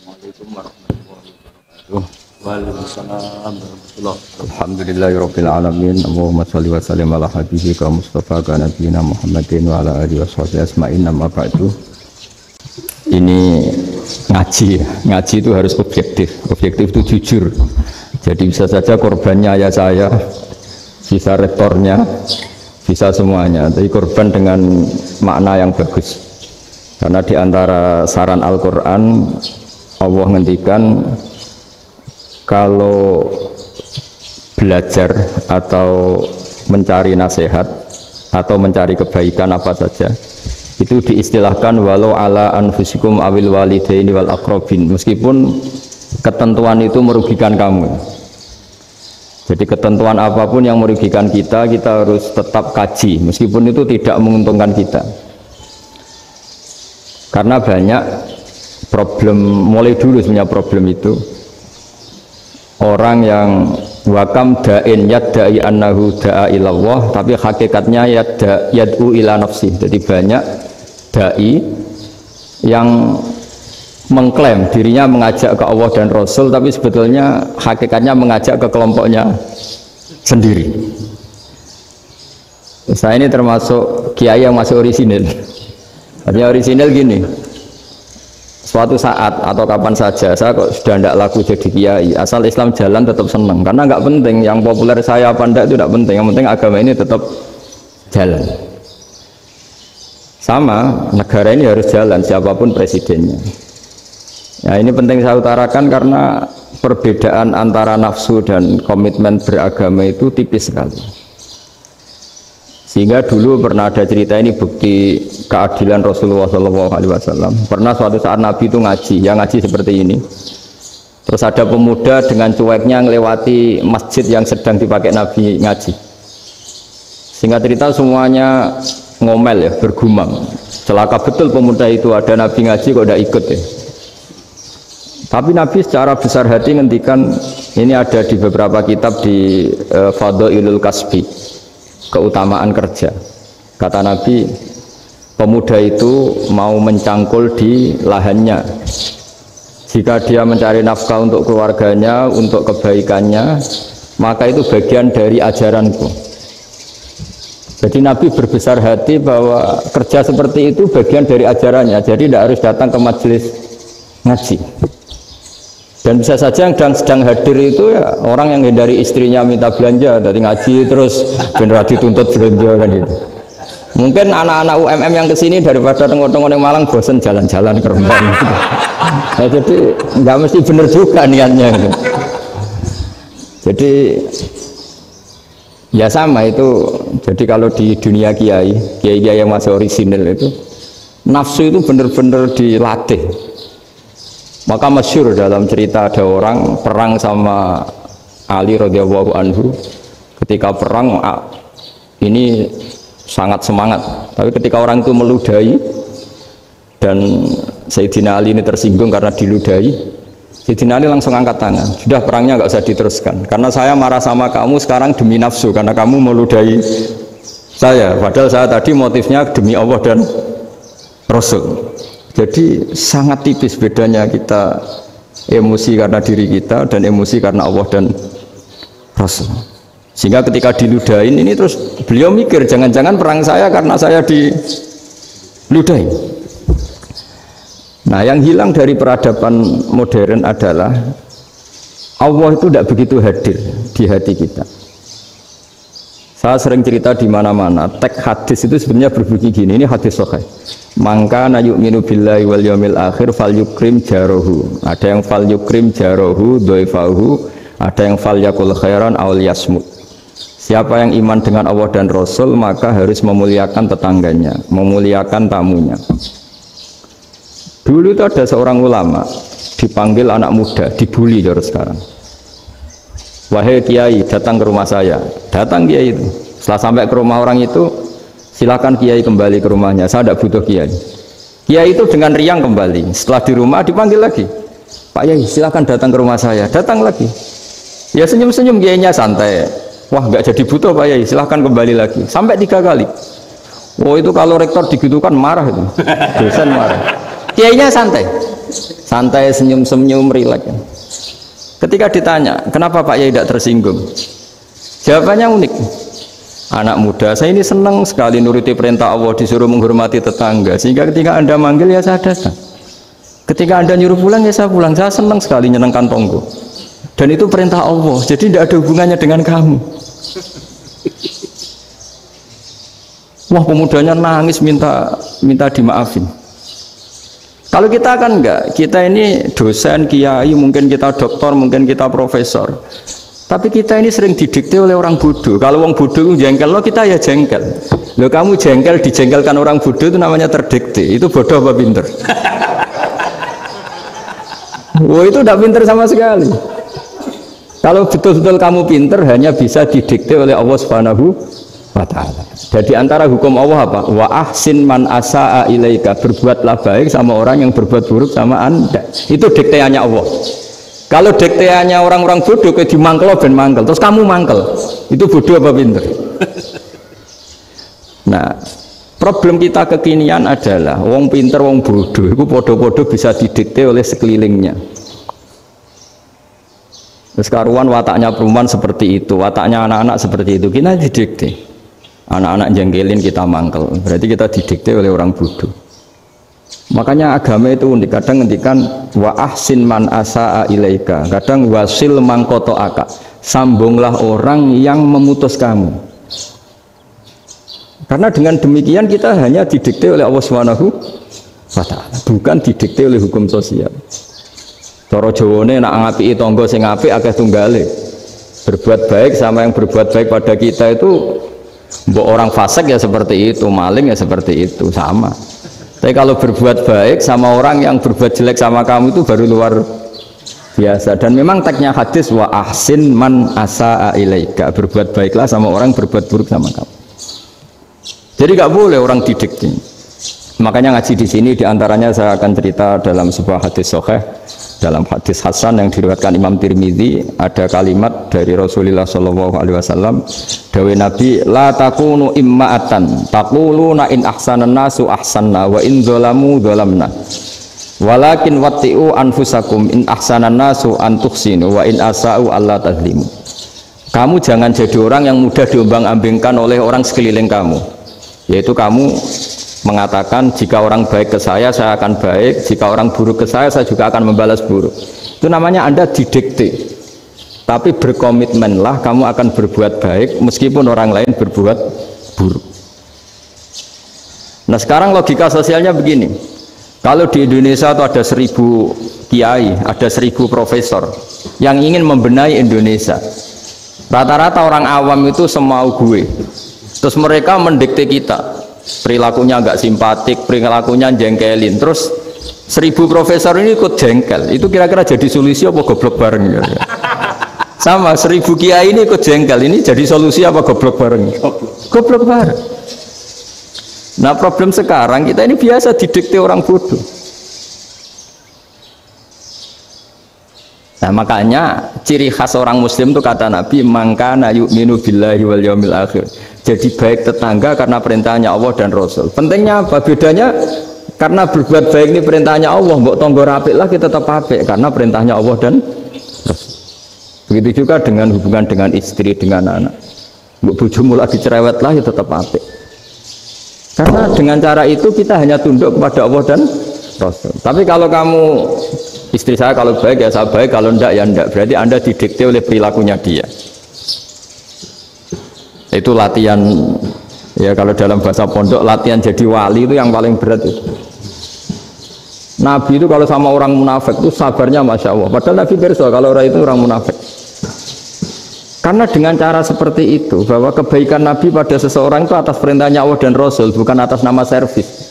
Assalamualaikum warahmatullahi wabarakatuh. Waalaikumsalam warahmatullahi wabarakatuh. Alhamdulillahirabbil alamin. Allahumma shalli wa sallim ala habibika Mustafa ka nabiyina Muhammadin wa ala alihi washabihi asma'in. Amma ba'du. Ini ngaji. Ngaji itu harus objektif. Objektif itu jujur. Jadi bisa saja korbannya ayah saya, bisa rektornya, bisa semuanya. Tapi korban dengan makna yang bagus. Karena di antara saran Al-Qur'an Allah ngendikan kalau belajar atau mencari nasihat atau mencari kebaikan apa saja itu diistilahkan walau ala anfusikum awil walidaini wal aqrabin, meskipun ketentuan itu merugikan kamu. Jadi ketentuan apapun yang merugikan kita, kita harus tetap kaji meskipun itu tidak menguntungkan kita. Karena banyak problem, mulai dulu sebenarnya problem itu orang yang wakam da'in yadda'i annahu da'a ilallah tapi hakikatnya yad'u ila nafsi. Jadi banyak da'i yang mengklaim dirinya mengajak ke Allah dan Rasul tapi sebetulnya hakikatnya mengajak ke kelompoknya sendiri. Saya ini termasuk kiai yang masih orisinil. Artinya orisinil gini, suatu saat atau kapan saja saya kok sudah tidak laku jadi kiai, asal Islam jalan tetap senang, karena nggak penting yang populer saya apa enggak itu tidak penting, yang penting agama ini tetap jalan. Sama negara ini harus jalan siapapun presidennya. Ya ini penting saya utarakan karena perbedaan antara nafsu dan komitmen beragama itu tipis sekali. Sehingga dulu pernah ada cerita, ini bukti keadilan Rasulullah SAW. Pernah suatu saat Nabi itu ngaji, yang ngaji seperti ini. Terus ada pemuda dengan cueknya ngelewati masjid yang sedang dipakai Nabi ngaji. Sehingga cerita semuanya ngomel ya, bergumam. Celaka betul pemuda itu, ada Nabi ngaji kok tidak ikut ya. Tapi Nabi secara besar hati ngendikan, ini ada di beberapa kitab di Fadhailul Kasbi, keutamaan kerja. Kata Nabi, pemuda itu mau mencangkul di lahannya. Jika dia mencari nafkah untuk keluarganya, untuk kebaikannya, maka itu bagian dari ajaranku. Jadi Nabi berbesar hati bahwa kerja seperti itu bagian dari ajarannya. Jadi tidak harus datang ke majelis ngaji. Dan bisa saja yang sedang hadir itu ya orang yang hindari istrinya minta belanja dari ngaji terus benar dituntut belanja kan gitu. Mungkin anak-anak UMM yang kesini daripada tengok-tengok yang Malang bosan jalan-jalan ke Rembang gitu. Nah, jadi nggak mesti benar juga niatnya gitu. Jadi ya sama itu. Jadi kalau di dunia kiai yang masih orisinil itu nafsu itu benar-benar dilatih. Maka masyhur dalam cerita ada orang perang sama Ali radhiyallahu anhu. Ketika perang ini sangat semangat, tapi ketika orang itu meludahi dan Sayyidina Ali ini tersinggung karena diludahi, Sayyidina Ali langsung angkat tangan, sudah perangnya nggak usah diteruskan karena saya marah sama kamu sekarang demi nafsu karena kamu meludahi saya, padahal saya tadi motifnya demi Allah dan Rasul. Jadi sangat tipis bedanya kita emosi karena diri kita dan emosi karena Allah dan Rasul. Sehingga ketika diludahin ini terus beliau mikir jangan-jangan perang saya karena saya diludahin. Nah yang hilang dari peradaban modern adalah Allah itu tidak begitu hadir di hati kita. Saya sering cerita di mana-mana, teks hadis itu sebenarnya berbunyi gini, ini hadis sahih. Mangka na yu'minu billahi wal yaumil akhir fal yukrim jarohu. Ada yang fal yukrim jarohu dhaifahu, ada yang fal yakul khairan aw yasmut. Siapa yang iman dengan Allah dan Rasul maka harus memuliakan tetangganya, memuliakan tamunya. Dulu itu ada seorang ulama dipanggil anak muda, dibully terus sekarang. Wahai kiai, datang ke rumah saya. Datang kiai itu. Setelah sampai ke rumah orang itu, silakan kiai kembali ke rumahnya. Saya tidak butuh kiai. Kiai itu dengan riang kembali. Setelah di rumah dipanggil lagi. Pak Yai, silakan datang ke rumah saya. Datang lagi. Ya senyum-senyum kiainya santai. Wah, nggak jadi butuh Pak Yai. Silakan kembali lagi. Sampai 3 kali. Oh itu kalau rektor digitukan marah itu. Dosen marah. Kiainya santai. santai, senyum-senyum, rileks. Ketika ditanya, kenapa Pak Yai tidak tersinggung? Jawabannya unik. Anak muda, saya ini senang sekali nuruti perintah Allah, disuruh menghormati tetangga. Sehingga ketika Anda manggil, ya saya datang. Ketika Anda nyuruh pulang, ya saya pulang. Saya senang sekali nyenangkan tonggo. Dan itu perintah Allah, jadi tidak ada hubungannya dengan kamu. Wah, pemudanya nangis minta dimaafin. Kalau kita kan enggak, kita ini dosen, kiai, mungkin kita doktor, mungkin kita profesor. Tapi kita ini sering didikte oleh orang bodoh. Kalau orang bodoh jengkel, lo kita ya jengkel. Lo kamu jengkel, dijengkelkan orang bodoh itu namanya terdikte. Itu bodoh apa pinter? Wah, itu tidak pinter sama sekali. Kalau betul-betul kamu pinter, hanya bisa didikte oleh Allah Subhanahu wa ta'ala. Jadi antara hukum Allah apa? Wa ahsin man asa'a ilaika, berbuatlah baik sama orang yang berbuat buruk sama Anda. Itu dikteannya Allah. Kalau dikteannya orang-orang bodoh kayak dimangkel ben mangkel, terus kamu mangkel, itu bodoh apa pinter? Nah, problem kita kekinian adalah wong pinter, wong bodoh itu bodoh-bodoh bisa didikte oleh sekelilingnya. Terus karuan wataknya perempuan seperti itu, wataknya anak-anak seperti itu, kita didikte. Anak-anak jengkelin kita mangkel, berarti kita didikte oleh orang bodoh. Makanya agama itu unik, kadang ngendikan wa ahsin man asa'a ilaika, kadang wasil man qata'aka, sambunglah orang yang memutus kamu. Karena dengan demikian kita hanya didikte oleh Allah Subhanahu wa ta'ala, bukan didikte oleh hukum sosial. Cara Jawane nak ngapiki tangga sing apik akeh tunggale. Berbuat baik sama yang berbuat baik pada kita itu, mbok orang fasik ya seperti itu, maling ya seperti itu, sama. Tapi kalau berbuat baik sama orang yang berbuat jelek sama kamu itu baru luar biasa. Dan memang teksnya hadis wa ahsin man asa'a ilaika, berbuat baiklah sama orang berbuat buruk sama kamu. Jadi nggak boleh orang didikte. Makanya ngaji di sini diantaranya saya akan cerita dalam sebuah hadis sahih, dalam hadis hasan yang diriwayatkan Imam Tirmidzi, ada kalimat dari Rasulullah SAW, dawe Nabi, la takunu imma'atan taquluna in ahsanan nasu ahsanna wa in dzalamu dzalamna walakin watti'u anfusakum in ahsanan nasu an tuhsinu wa in asa'u alla tazlimu. Kamu jangan jadi orang yang mudah diombang-ambingkan oleh orang sekeliling kamu, yaitu kamu mengatakan jika orang baik ke saya akan baik, jika orang buruk ke saya juga akan membalas buruk. Itu namanya Anda didikte. Tapi berkomitmenlah kamu akan berbuat baik meskipun orang lain berbuat buruk. Nah sekarang logika sosialnya begini, kalau di Indonesia itu ada 1000 kiai, ada 1000 profesor yang ingin membenahi Indonesia, rata-rata orang awam itu semau gue, terus mereka mendikte kita, perilakunya nggak simpatik, perilakunya jengkelin, terus 1000 profesor ini ikut jengkel, itu kira-kira jadi solusi apa goblok bareng ya? Sama 1000 kiai ini ikut jengkel, ini jadi solusi apa goblok bareng? Goblok bareng. Nah problem sekarang kita ini biasa didikte orang bodoh. Nah makanya ciri khas orang muslim itu kata Nabi, mangkana yu'minu billahi wal yaumil akhir, jadi baik tetangga karena perintahnya Allah dan Rasul. Pentingnya apa? Bedanya karena berbuat baik ini perintahnya Allah, mbok tonggo apik lah kita tetap apik karena perintahnya Allah dan Rasul. Begitu juga dengan hubungan dengan istri, dengan anak, mbok bojomu lagi cerewet lah ya tetap apik. Karena dengan cara itu kita hanya tunduk kepada Allah dan Rasul. Tapi kalau kamu, istri saya kalau baik ya saya baik, kalau enggak ya enggak, berarti Anda didikte oleh perilakunya dia. Itu latihan, ya kalau dalam bahasa pondok latihan jadi wali itu yang paling berat itu. Nabi itu kalau sama orang munafik itu sabarnya Masya Allah, padahal Nabi berso kalau orang itu orang munafik. Karena dengan cara seperti itu, bahwa kebaikan Nabi pada seseorang itu atas perintahnya Allah dan Rasul, bukan atas nama servis.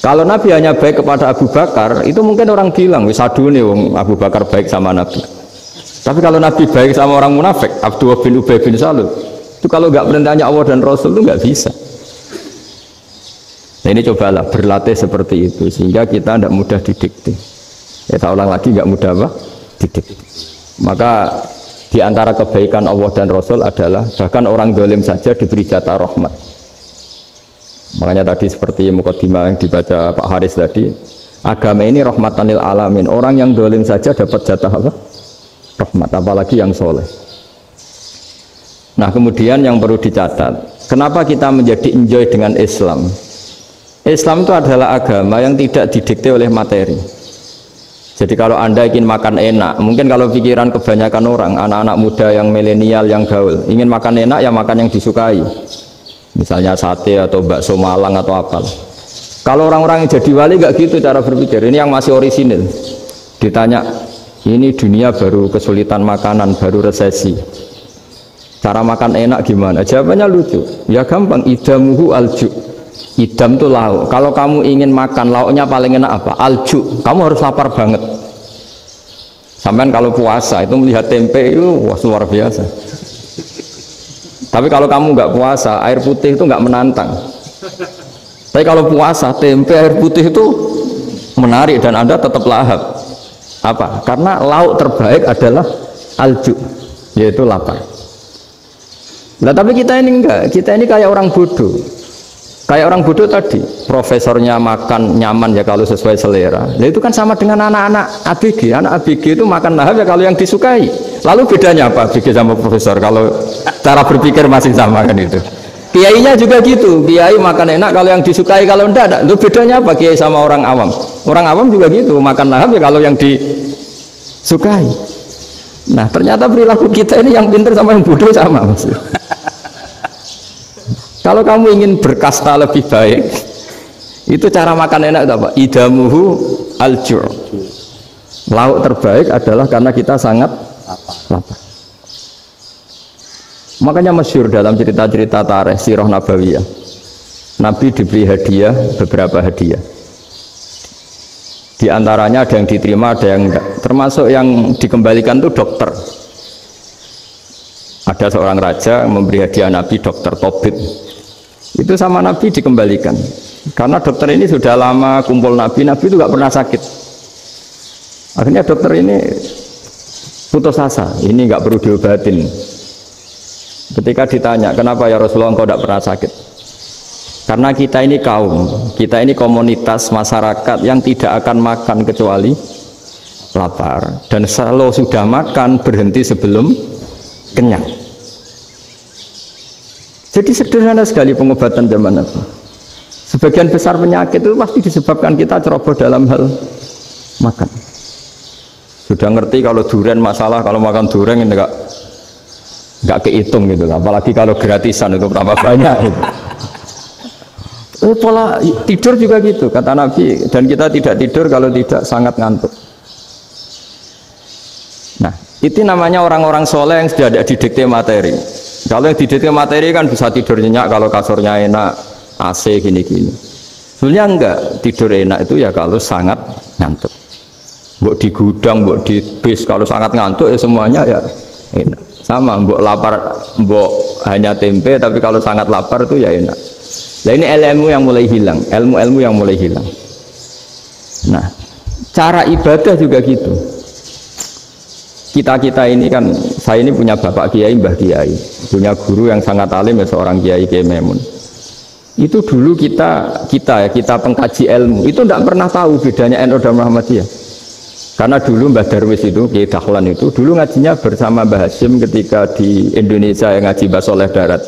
Kalau Nabi hanya baik kepada Abu Bakar, itu mungkin orang bilang, wis adune wong Abu Bakar baik sama Nabi. Tapi kalau Nabi baik sama orang munafik, Abdullah bin Ubay bin Salul, itu kalau nggak perintahnya Allah dan Rasul itu nggak bisa. Nah ini cobalah berlatih seperti itu, sehingga kita tidak mudah didikte. Ya tak ulang lagi, nggak mudah apa? Didikte. Maka di antara kebaikan Allah dan Rasul adalah bahkan orang dolim saja diberi jatah rahmat. Makanya tadi seperti mukadimah yang dibaca Pak Haris tadi, Agama ini rahmatan lil alamin. Orang yang dolim saja dapat jatah apa? Rahmat, apalagi yang soleh. Nah kemudian yang perlu dicatat, kenapa kita menjadi enjoy dengan Islam? Islam itu adalah agama yang tidak didikte oleh materi. Jadi kalau Anda ingin makan enak, mungkin kalau pikiran kebanyakan orang, anak-anak muda yang milenial, yang gaul, ingin makan enak ya makan yang disukai. Misalnya sate atau bakso Malang atau apa. Kalau orang-orang yang jadi wali nggak gitu cara berpikir. Ini yang masih orisinil. Ditanya, ini dunia baru kesulitan makanan, baru resesi. Cara makan enak gimana? Jawabannya lucu. Ya gampang, idamuhu alju. Idam itu lauk. Kalau kamu ingin makan lauknya paling enak apa? Alju. Kamu harus lapar banget. Sampai kalau puasa itu melihat tempe itu wah, luar biasa. Tapi kalau kamu nggak puasa, air putih itu nggak menantang. Tapi kalau puasa, tempe air putih itu menarik dan Anda tetap lahap. Apa? Karena lauk terbaik adalah alju, yaitu lapar. Nah tapi kita ini enggak. Kita ini kayak orang bodoh. Kayak orang bodoh tadi, profesornya makan nyaman ya kalau sesuai selera. Nah itu kan sama dengan anak-anak ABG. Anak ABG itu makan lahap ya kalau yang disukai. Lalu bedanya apa ABG sama profesor? Kalau cara berpikir masih sama kan itu. Kiainya juga gitu. Kiai makan enak kalau yang disukai, kalau enggak. Itu bedanya apa kiai sama orang awam? Orang awam juga gitu, makan lahap ya kalau yang disukai. Nah ternyata perilaku kita ini yang pintar sama yang bodoh sama maksudnya. Kalau kamu ingin berkasta lebih baik, itu cara makan enak itu apa? Idamuhu aljur. Lauk terbaik adalah karena kita sangat lapar. Makanya masyhur dalam cerita-cerita tarikh sirah nabawiyah, Nabi diberi hadiah, beberapa hadiah. Di antaranya ada yang diterima, ada yang enggak. Termasuk yang dikembalikan itu dokter. Ada seorang raja memberi hadiah Nabi dokter Tobit. Itu sama Nabi dikembalikan karena dokter ini sudah lama kumpul Nabi itu gak pernah sakit. Akhirnya dokter ini putus asa, ini gak perlu diobatin. Ketika ditanya kenapa ya Rasulullah engkau gak pernah sakit, karena kita ini kaum, kita ini komunitas masyarakat yang tidak akan makan kecuali lapar, dan kalau sudah makan berhenti sebelum kenyang. Jadi sederhana sekali pengobatan zaman Nabi. Sebagian besar penyakit itu pasti disebabkan kita ceroboh dalam hal makan. Sudah ngerti kalau durian masalah, kalau makan durian ini nggak kehitung gitu. Apalagi kalau gratisan itu berapa banyak. Gitu. Pola tidur juga gitu kata Nabi. Dan kita tidak tidur kalau tidak sangat ngantuk. Nah itu namanya orang-orang soleh yang sudah ada didikte materi. Kalau yang didikte materi kan bisa tidur nyenyak kalau kasurnya enak, AC gini-gini. Sebenarnya enggak, tidur enak itu ya kalau sangat ngantuk. Mbok di gudang, mbok di bis, kalau sangat ngantuk ya semuanya ya enak. Sama, mbok lapar, mbok hanya tempe, tapi kalau sangat lapar itu ya enak. Nah ini ilmu yang mulai hilang, ilmu-ilmu yang mulai hilang. Nah, cara ibadah juga gitu. Kita ini kan, saya ini punya bapak kiai, mbah kiai, punya guru yang sangat alim ya seorang kiai Memun. Itu dulu kita pengkaji ilmu itu tidak pernah tahu bedanya NU dan Muhammadiyah. Karena dulu Mbah Darwis itu, Kiai Dahlan itu dulu ngajinya bersama Mbah Hasyim ketika di Indonesia yang ngaji Mbah Soleh Darat.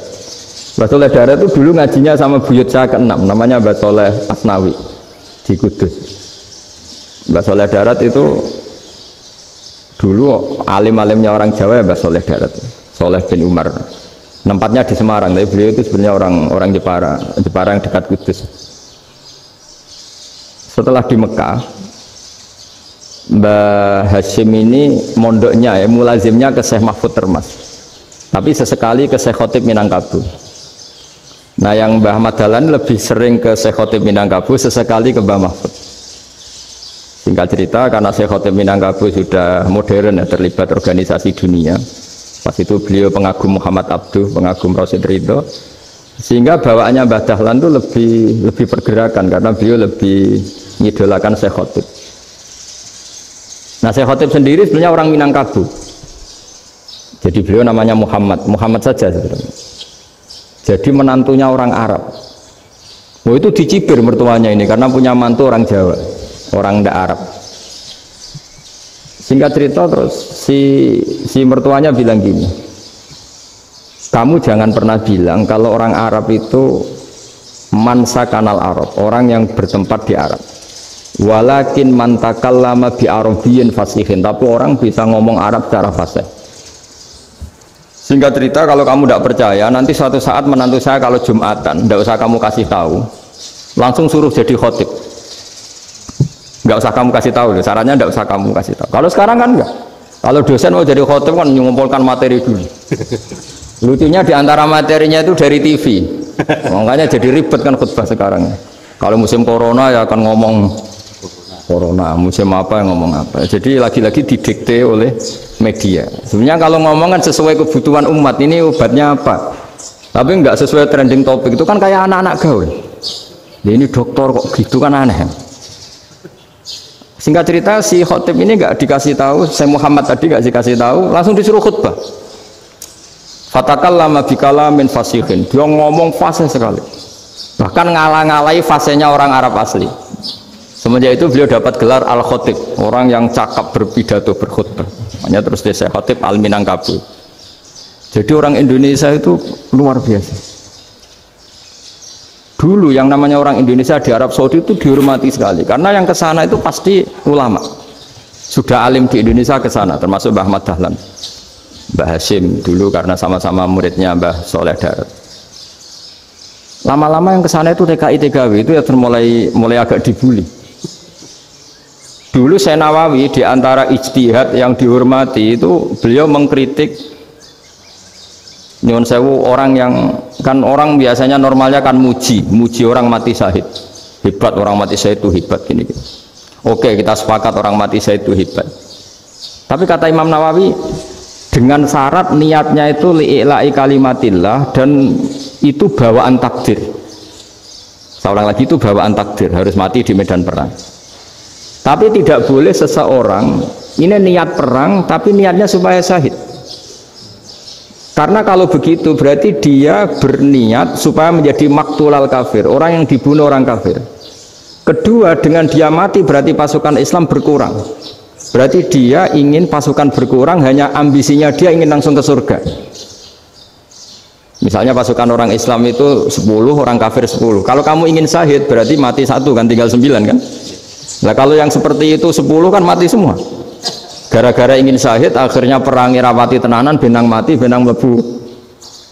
Mbah Soleh Darat itu dulu ngajinya sama buyut saya ke-6, namanya Mbah Soleh Asnawi di Kudus. Mbah Soleh Darat itu dulu alim-alimnya orang Jawa ya Mbah Soleh Darat, Soleh bin Umar. Tempatnya di Semarang, tapi beliau itu sebenarnya orang Jepara yang dekat Kudus. Setelah di Mekah, Mbah Hasyim ini mondoknya ya mulazimnya ke Syekh Mahfud Termas, tapi sesekali ke Syekh Khotib Minangkabau. Nah yang Mbah Ahmad Dahlan lebih sering ke Syekh Khotib Minangkabau, sesekali ke Mbah Mahfud. Singkat cerita, karena Syekh Khotib Minangkabau sudah modern ya, terlibat organisasi dunia. Pas itu beliau pengagum Muhammad Abduh, pengagum Rasid Ridho, sehingga bawaannya Mbah Dahlan itu lebih pergerakan karena beliau lebih mengidolakan Syekh Khotib. Nah Syekh Khotib sendiri sebenarnya orang Minangkabau, jadi beliau namanya Muhammad saja sebenarnya. Jadi menantunya orang Arab. Oh itu dicibir mertuanya ini karena punya mantu orang Jawa. orang ndak Arab. Singkat cerita terus si mertuanya bilang gini, kamu jangan pernah bilang kalau orang Arab itu mansa kanal Arab, orang yang bertempat di Arab. Walakin man takallama bi arabiyyin fasihin, tapi orang bisa ngomong Arab secara fasih. Singkat cerita, kalau kamu tidak percaya, nanti suatu saat menantu saya kalau Jumatan, tidak usah kamu kasih tahu, langsung suruh jadi khotib. Nggak usah kamu kasih tahu, sarannya nggak usah kamu kasih tahu. Kalau sekarang kan enggak. Kalau dosen mau jadi khotib kan mengumpulkan materi dulu. Lucunya diantara materinya itu dari TV, makanya jadi ribet kan khutbah sekarang. Kalau musim corona ya akan ngomong corona, musim apa yang ngomong apa. Jadi lagi-lagi didikte oleh media. Sebenarnya kalau ngomong kan sesuai kebutuhan umat, ini obatnya apa. Tapi nggak sesuai trending topik, itu kan kayak anak-anak gaul. Ya ini dokter kok gitu kan aneh. Singkat cerita si khotib ini nggak dikasih tahu, saya Muhammad tadi nggak dikasih tahu, langsung disuruh khutbah. Fatakallama bikalamin fasihin, dia ngomong fasih sekali, bahkan ngalah-ngalahi fasihnya orang Arab asli. Semenjak itu beliau dapat gelar al-khotib, orang yang cakap berpidato berkhutbah. Makanya terus desa khotib al-Minangkabau. Jadi orang Indonesia itu luar biasa. Dulu yang namanya orang Indonesia di Arab Saudi itu dihormati sekali, karena yang ke sana itu pasti ulama. Sudah alim di Indonesia ke sana, termasuk Mbah Ahmad Dahlan, Mbah Hashim dulu karena sama-sama muridnya Mbah Soleh Darat. Lama-lama yang ke sana itu TKI TKW itu ya mulai agak dibully. Dulu Syekh Nawawi di antara ijtihad yang dihormati itu beliau mengkritik nyuwun sewu orang yang kan orang biasanya normalnya kan muji orang mati syahid, hebat orang mati syahid itu hebat gini. Oke, kita sepakat orang mati syahid itu hebat. Tapi kata Imam Nawawi dengan syarat niatnya itu li'ila'i kalimatillah, dan itu bawaan takdir. Saya ulang lagi, itu bawaan takdir, harus mati di medan perang. Tapi tidak boleh seseorang ini niat perang tapi niatnya supaya syahid. Karena kalau begitu berarti dia berniat supaya menjadi maktulal kafir, orang yang dibunuh orang kafir. Kedua, dengan dia mati berarti pasukan Islam berkurang. Berarti dia ingin pasukan berkurang, hanya ambisinya dia ingin langsung ke surga. Misalnya pasukan orang Islam itu 10, orang kafir 10. Kalau kamu ingin syahid berarti mati 1 kan, tinggal 9 kan. Nah kalau yang seperti itu 10 kan mati semua. Gara-gara ingin syahid akhirnya perangi rapati tenanan, benang mati, benang mlebu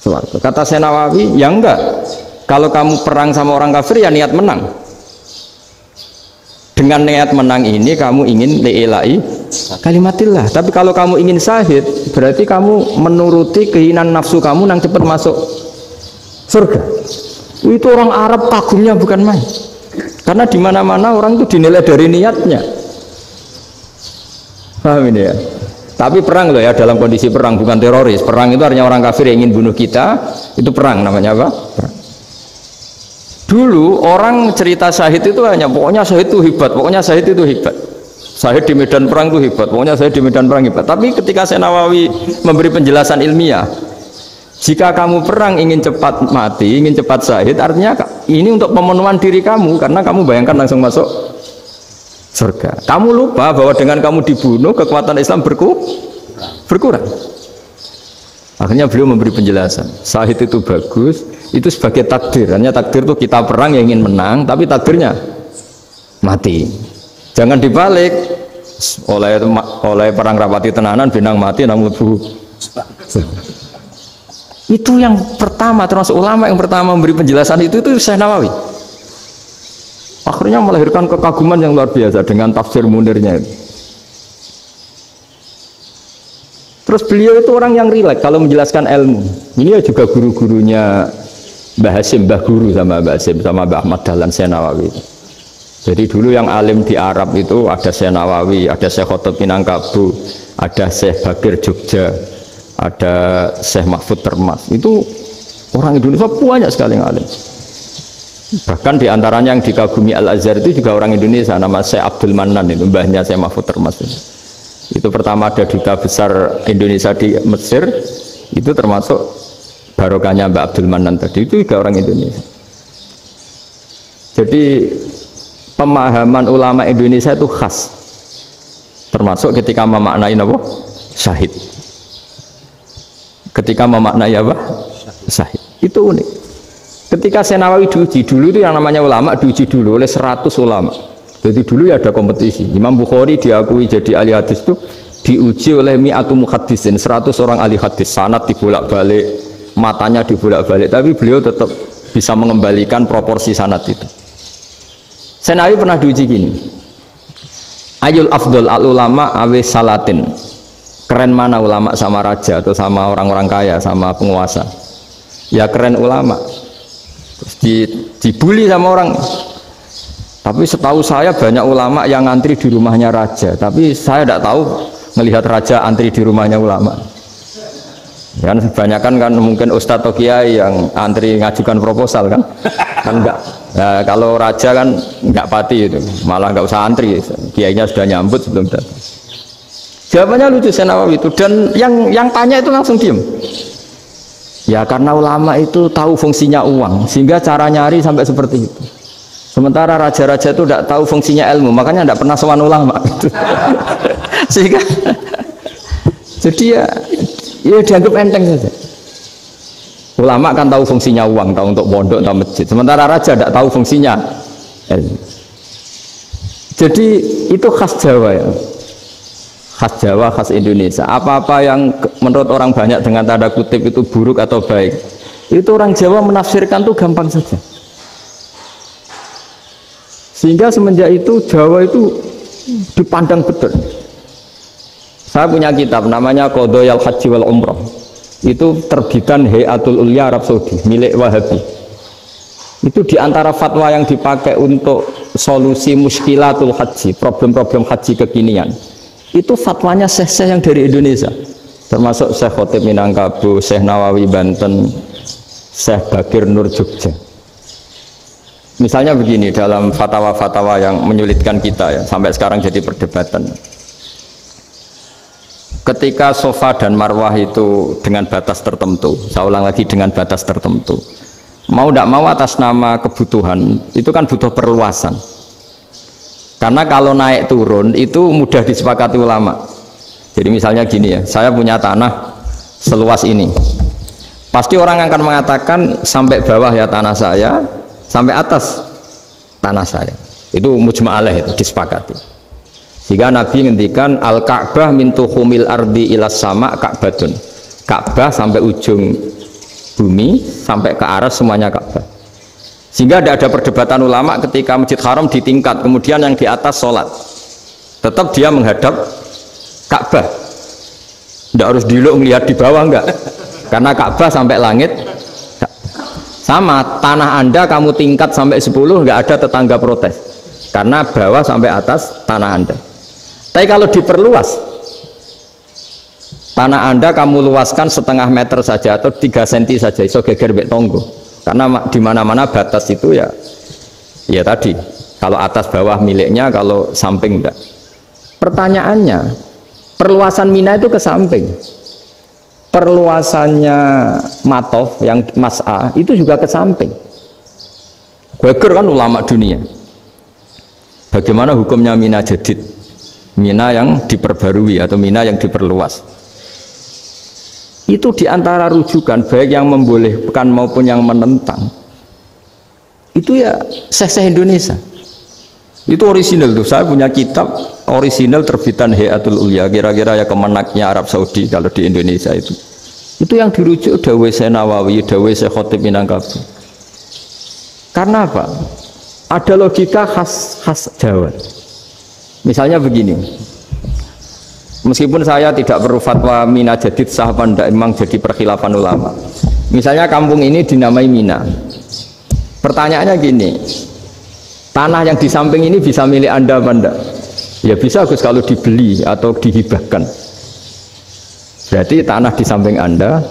swarga. Kata Syekh Nawawi, ya enggak. Kalau kamu perang sama orang kafir ya niat menang. Dengan niat menang ini kamu ingin li'ila'i kalimatillah. Tapi kalau kamu ingin syahid berarti kamu menuruti keinginan nafsu kamu yang cepat masuk surga. Itu orang Arab kagumnya bukan main. Karena di mana-mana orang itu dinilai dari niatnya. Paham ini ya? Tapi perang loh ya, dalam kondisi perang, bukan teroris. Perang itu artinya orang kafir yang ingin bunuh kita, itu perang namanya apa? Perang. Dulu orang cerita syahid itu hanya pokoknya syahid itu hebat, pokoknya syahid itu hebat. Syahid di medan perang itu hebat, pokoknya syahid di medan perang hebat. Tapi ketika Syekh Nawawi memberi penjelasan ilmiah, jika kamu perang ingin cepat mati, ingin cepat syahid, artinya ini untuk pemenuhan diri kamu, karena kamu bayangkan langsung masuk surga. Kamu lupa bahwa dengan kamu dibunuh kekuatan Islam berkurang. Akhirnya beliau memberi penjelasan. Syahid itu bagus, itu sebagai takdir. Hanya takdir itu kita perang yang ingin menang, tapi takdirnya mati. Jangan dibalik. Oleh perang rapati tenanan, benang mati namun bu. Itu yang pertama, termasuk ulama yang pertama memberi penjelasan itu Syekh Nawawi. Akhirnya melahirkan kekaguman yang luar biasa dengan tafsir Munirnya itu. Terus beliau itu orang yang rileks kalau menjelaskan ilmu. Ini ya juga guru-gurunya Mbah Hashim, Mbah Guru sama Mbah Hashim sama Mbah Ahmad Dahlan Syekh Nawawi. Jadi dulu yang alim di Arab itu ada Syekh Nawawi, ada Syekh Khotib Minangkabau, ada Syekh Bakir Jogja, ada Syekh Mahfud Termas. Itu orang Indonesia banyak sekali yang alim. Bahkan diantaranya yang dikagumi Al-Azhar itu juga orang Indonesia, nama Syekh Abdul Manan, itu mbahnya Syekh Mahfud Termas. Itu pertama ada duta besar Indonesia di Mesir, itu termasuk barokahnya Mbak Abdul Manan tadi, itu juga orang Indonesia. Jadi pemahaman ulama Indonesia itu khas, termasuk ketika memaknai apa? Syahid. Ketika memaknai apa? Syahid. Itu unik. Ketika Senawawi diuji dulu itu yang namanya ulama diuji dulu oleh 100 ulama. Jadi dulu ya ada kompetisi. Imam Bukhari diakui jadi ahli hadis itu diuji oleh mi'atu muhaddisin, 100 orang ahli hadis, sanad dibolak-balik, matanya dibolak-balik, tapi beliau tetap bisa mengembalikan proporsi sanad itu. Senawawi pernah diuji gini. Ayul afdol al ulama awe salatin. Keren mana ulama sama raja atau sama orang-orang kaya sama penguasa? Ya keren ulama. Terus dibully sama orang. Tapi setahu saya banyak ulama yang antri di rumahnya raja, tapi saya tidak tahu melihat raja antri di rumahnya ulama. Kan kebanyakan kan mungkin ustadz atau kiai yang antri ngajukan proposal kan enggak. Nah, kalau raja kan enggak pati itu, malah enggak usah antri, kiainya sudah nyambut sebelum datang. Jawabannya lucu Senawawi itu, dan yang tanya itu langsung diem. Ya karena ulama itu tahu fungsinya uang, sehingga cara nyari sampai seperti itu. Sementara raja-raja itu tidak tahu fungsinya ilmu, makanya tidak pernah sowan ulama. Sehingga jadi ya dianggap enteng saja. Ulama kan tahu fungsinya uang, tahu untuk pondok, tahu masjid. Sementara raja tidak tahu fungsinya ilmu. Jadi itu khas Jawa ya. Khas Jawa, khas Indonesia. Apa-apa yang menurut orang banyak dengan tanda kutip itu buruk atau baik, itu orang Jawa menafsirkan tuh gampang saja. Sehingga semenjak itu Jawa itu dipandang betul. Saya punya kitab namanya Qadhayal Haji wal Umrah. Itu terbitan Hayatul Ulya Arab Saudi milik Wahabi. Itu diantara fatwa yang dipakai untuk solusi muskilatul haji, problem-problem haji kekinian. Itu fatwanya syekh-syekh yang dari Indonesia, termasuk Syekh Khotib Minangkabau, Syekh Nawawi Banten, Syekh Bakir Nur Jogja. Misalnya begini, dalam fatwa-fatwa yang menyulitkan kita ya, sampai sekarang jadi perdebatan. Ketika sofa dan marwah itu dengan batas tertentu, saya ulang lagi dengan batas tertentu, mau tidak mau atas nama kebutuhan, itu kan butuh perluasan. Karena kalau naik turun itu mudah disepakati ulama. Jadi misalnya gini ya, saya punya tanah seluas ini. Pasti orang akan mengatakan sampai bawah ya tanah saya, sampai atas tanah saya. Itu mujma' alaih, itu disepakati. Sehingga Nabi ngendikan al-Ka'bah min tuhumil ardi ilas sama Ka'batun. Ka'bah sampai ujung bumi sampai ke aras semuanya Ka'bah. Sehingga tidak ada perdebatan ulama ketika Masjid Haram ditingkat, kemudian yang di atas sholat. Tetap dia menghadap Ka'bah. Tidak harus diluk melihat di bawah, enggak. Karena Ka'bah sampai langit. Sama, tanah Anda kamu tingkat sampai 10, nggak ada tetangga protes. Karena bawah sampai atas tanah Anda. Tapi kalau diperluas, tanah Anda kamu luaskan setengah meter saja atau 3 cm saja, iso geger mbek tonggo. Karena di mana-mana batas itu ya tadi, kalau atas bawah miliknya, kalau samping enggak. Pertanyaannya, perluasan Mina itu ke samping. Perluasannya Matof yang Mas'a itu juga ke samping. Geger kan ulama dunia. Bagaimana hukumnya Mina Jadid? Mina yang diperbarui atau Mina yang diperluas. Itu diantara rujukan baik yang membolehkan maupun yang menentang. Itu ya syekh-syekh Indonesia. Itu orisinal tuh. Saya punya kitab orisinal terbitan Hayatul Ulya, kira-kira ya kemenaknya Arab Saudi kalau di Indonesia itu. Itu yang dirujuk dawuh Syekh Nawawi, dawuh Syekh Khotib Minangkabau. Karena apa? Ada logika khas Jawa. Misalnya begini. Meskipun saya tidak perlu fatwa Mina Jadid sah apa enggak, memang jadi perkhilafan ulama. Misalnya kampung ini dinamai Mina. Pertanyaannya gini, tanah yang di samping ini bisa milik Anda apa enggak? Ya bisa Gus kalau dibeli atau dihibahkan. Berarti tanah di samping Anda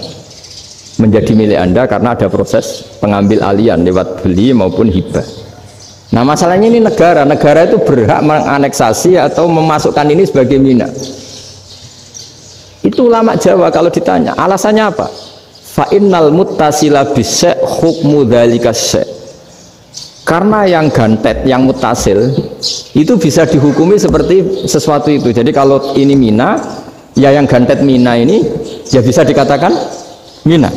menjadi milik Anda karena ada proses pengambil alian lewat beli maupun hibah. Nah masalahnya ini negara itu berhak menganeksasi atau memasukkan ini sebagai Mina. Itu ulama Jawa kalau ditanya alasannya apa? Fa innal muttasila bisyai' hukmu dzalika syai'. Karena yang gantet, yang mutasil itu bisa dihukumi seperti sesuatu itu. Jadi kalau ini Mina, ya yang gantet Mina ini ya bisa dikatakan Mina.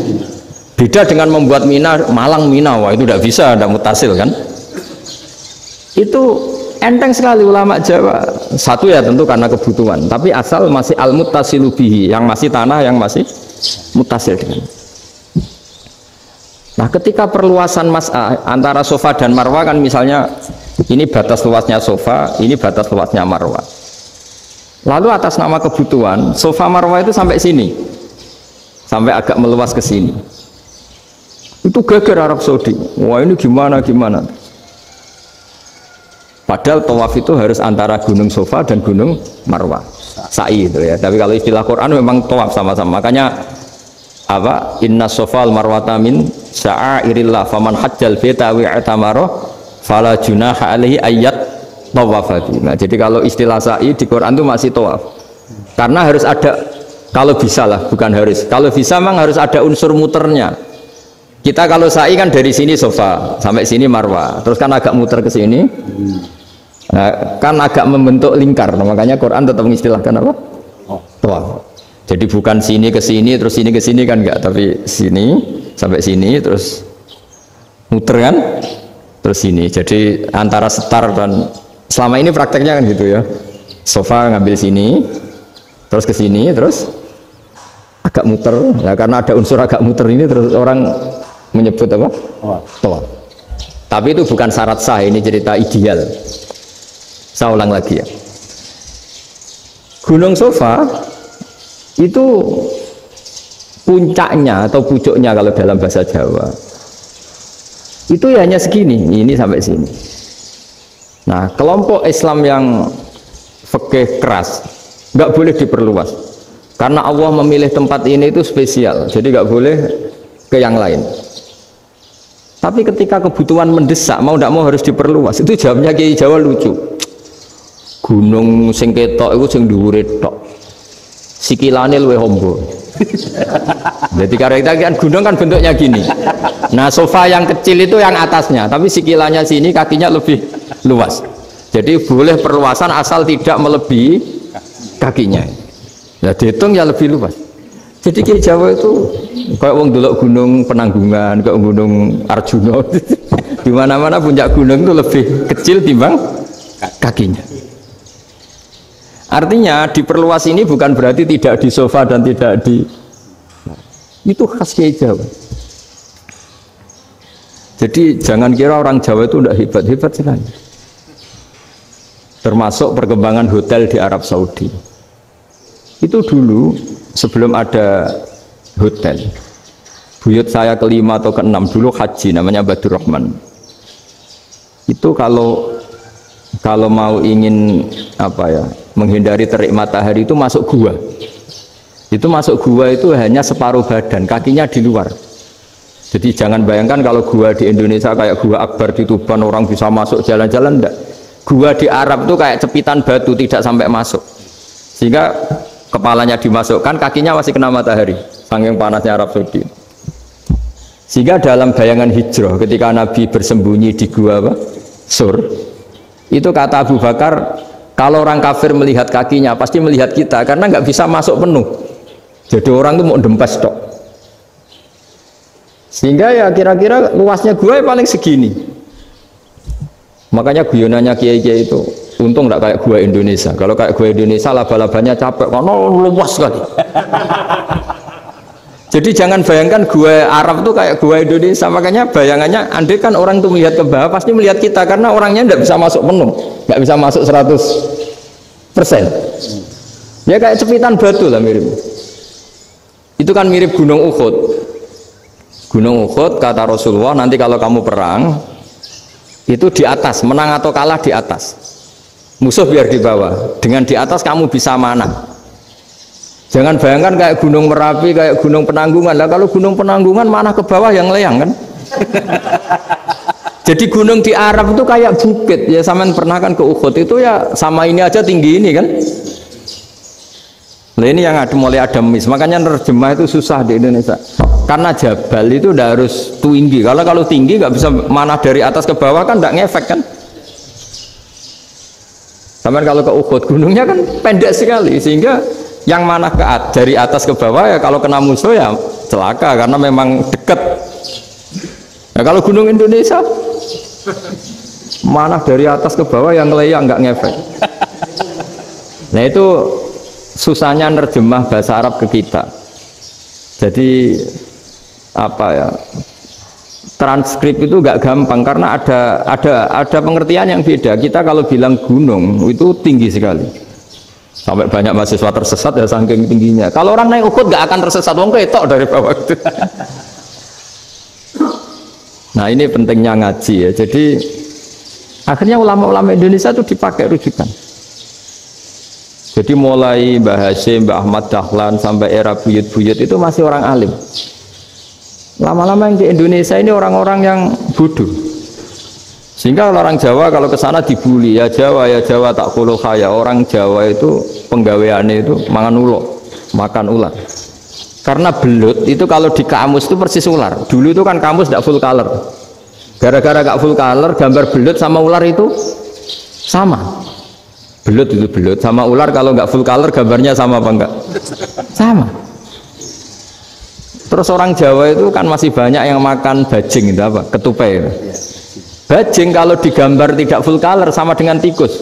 Beda dengan membuat Mina Malang Mina, wah itu tidak bisa, ada mutasil kan. Itu enteng sekali ulama Jawa. Satu ya tentu karena kebutuhan, tapi asal masih al-muttasilu bihi, yang masih tanah yang masih mutasil dengan. Nah, ketika perluasan antara sofa dan marwah kan misalnya ini batas luasnya sofa, ini batas luasnya marwah. Lalu atas nama kebutuhan, sofa marwah itu sampai sini. Sampai agak meluas ke sini. Itu geger Arab Saudi. Wah, ini gimana? Padahal tawaf itu harus antara gunung sofa dan gunung marwah. Sa'i itu ya. Tapi kalau istilah Quran memang tawaf sama-sama. Makanya apa? Inna sofal marwata min sya'airillah faman hajjal baita wa i'tamara fala junaha alaihi ayat tawafati. Nah, jadi kalau istilah sa'i di Quran itu masih tawaf. Karena harus ada, kalau bisa lah, bukan harus. Kalau bisa memang harus ada unsur muternya. Kita kalau sa'i kan dari sini sofa sampai sini marwah, terus kan agak muter ke sini. Nah, kan agak membentuk lingkar. Nah, makanya Quran tetap mengistilahkan apa? Tawaf. Jadi bukan sini ke sini terus sini ke sini kan enggak, tapi sini sampai sini terus muter kan, terus sini. Jadi antara setar dan selama ini prakteknya kan gitu ya. Sofa ngambil sini, terus ke sini, terus agak muter. Nah, karena ada unsur agak muter ini terus orang menyebut apa? Tawaf. Tapi itu bukan syarat sah, ini cerita ideal. Saya ulang lagi ya. Gunung Sofa itu puncaknya atau pucuknya kalau dalam bahasa Jawa itu ya hanya segini, ini sampai sini. Nah, kelompok Islam yang fikih keras nggak boleh diperluas karena Allah memilih tempat ini itu spesial, jadi nggak boleh ke yang lain. Tapi ketika kebutuhan mendesak, mau tidak mau harus diperluas. Itu jawabnya Kiai Jawa lucu. Gunung sing ketok itu sing dhuwure tok, sikilane luwih hombo. Jadi karena kita kan gunung kan bentuknya gini. Nah, sofa yang kecil itu yang atasnya, tapi sikilannya sini kakinya lebih luas. Jadi boleh perluasan asal tidak melebihi kakinya. Ya dihitung ya lebih luas. Jadi Kiai Jawa itu kayak wong delok gunung Penanggungan, kayak gunung Arjuna. Di mana-mana puncak gunung itu lebih kecil timbang kakinya. Artinya diperluas ini bukan berarti tidak di sofa dan tidak di, itu khas Kiai Jawa. Jadi jangan kira orang Jawa itu tidak hebat-hebat sekali. Termasuk perkembangan hotel di Arab Saudi. Itu dulu sebelum ada hotel, buyut saya kelima atau keenam dulu haji, namanya Badur Rahman. Itu kalau mau ingin apa ya, menghindari terik matahari itu masuk gua. Itu masuk gua itu hanya separuh badan, kakinya di luar. Jadi jangan bayangkan kalau gua di Indonesia kayak gua Akbar di Tuban orang bisa masuk jalan-jalan, enggak. Gua di Arab itu kayak cepitan batu, tidak sampai masuk. Sehingga kepalanya dimasukkan, kakinya masih kena matahari, saking panasnya Arab Saudi. Sehingga dalam bayangan hijrah ketika Nabi bersembunyi di gua apa? Sur, itu kata Abu Bakar, kalau orang kafir melihat kakinya pasti melihat kita karena nggak bisa masuk penuh. Jadi orang itu mau dempes tok. Sehingga ya kira-kira luasnya gua paling segini. Makanya guyonannya kiai-kiai itu untung nggak kayak gua Indonesia. Kalau kayak gua Indonesia laba-labanya capek karena luas sekali. Jadi jangan bayangkan gua Arab tuh kayak gua Indonesia. Makanya bayangannya andai kan orang tuh melihat ke bawah pasti melihat kita karena orangnya nggak bisa masuk penuh, nggak bisa masuk 100%. Ya kayak cepitan batu lah mirip. Itu kan mirip Gunung Uhud. Gunung Uhud kata Rasulullah, nanti kalau kamu perang itu di atas, menang atau kalah di atas, musuh biar di bawah, dengan di atas kamu bisa manah. Jangan bayangkan kayak Gunung Merapi, kayak Gunung Penanggungan. Lah kalau Gunung Penanggungan mana ke bawah yang leyang kan? Jadi gunung di Arab itu kayak bukit. Ya sampean pernah kan ke Uhud itu ya sama ini aja tinggi ini kan? Nah ini yang ada mulai ada mis. Makanya nerjemah itu susah di Indonesia. Karena jabal itu udah harus tinggi. Kalau tinggi nggak bisa manah dari atas ke bawah kan nggak ngefek kan. Sama kalau ke Uhud gunungnya kan pendek sekali sehingga yang manah dari atas ke bawah ya kalau kena musuh ya celaka karena memang dekat. Nah kalau gunung Indonesia manah dari atas ke bawah yang ngelayang nggak ngefek. Nah itu susahnya nerjemah bahasa Arab ke kita. Jadi apa ya, transkrip itu nggak gampang karena ada pengertian yang beda. Kita kalau bilang gunung itu tinggi sekali sampai banyak mahasiswa tersesat ya saking tingginya. Kalau orang naik Uhud nggak akan tersesat, wong ketok dari bawah itu. Nah ini pentingnya ngaji ya. Jadi akhirnya ulama-ulama Indonesia itu dipakai rujukan. Jadi mulai Mbah Hasyim, Mbah Ahmad Dahlan sampai era buyut-buyut itu masih orang alim. Lama-lama yang di Indonesia ini orang-orang yang bodoh. Sehingga orang Jawa kalau ke sana dibully, ya Jawa tak kuluh kaya. Orang Jawa itu penggaweannya itu makan ular. Karena belut itu kalau di kamus itu persis ular. Dulu itu kan kamus tidak full color. Gara-gara gak full color, gambar belut sama ular itu sama. Belut itu belut sama ular kalau nggak full color gambarnya sama apa enggak? Sama. Terus orang Jawa itu kan masih banyak yang makan bajing itu apa? Ketupai. Bajing kalau digambar tidak full color sama dengan tikus.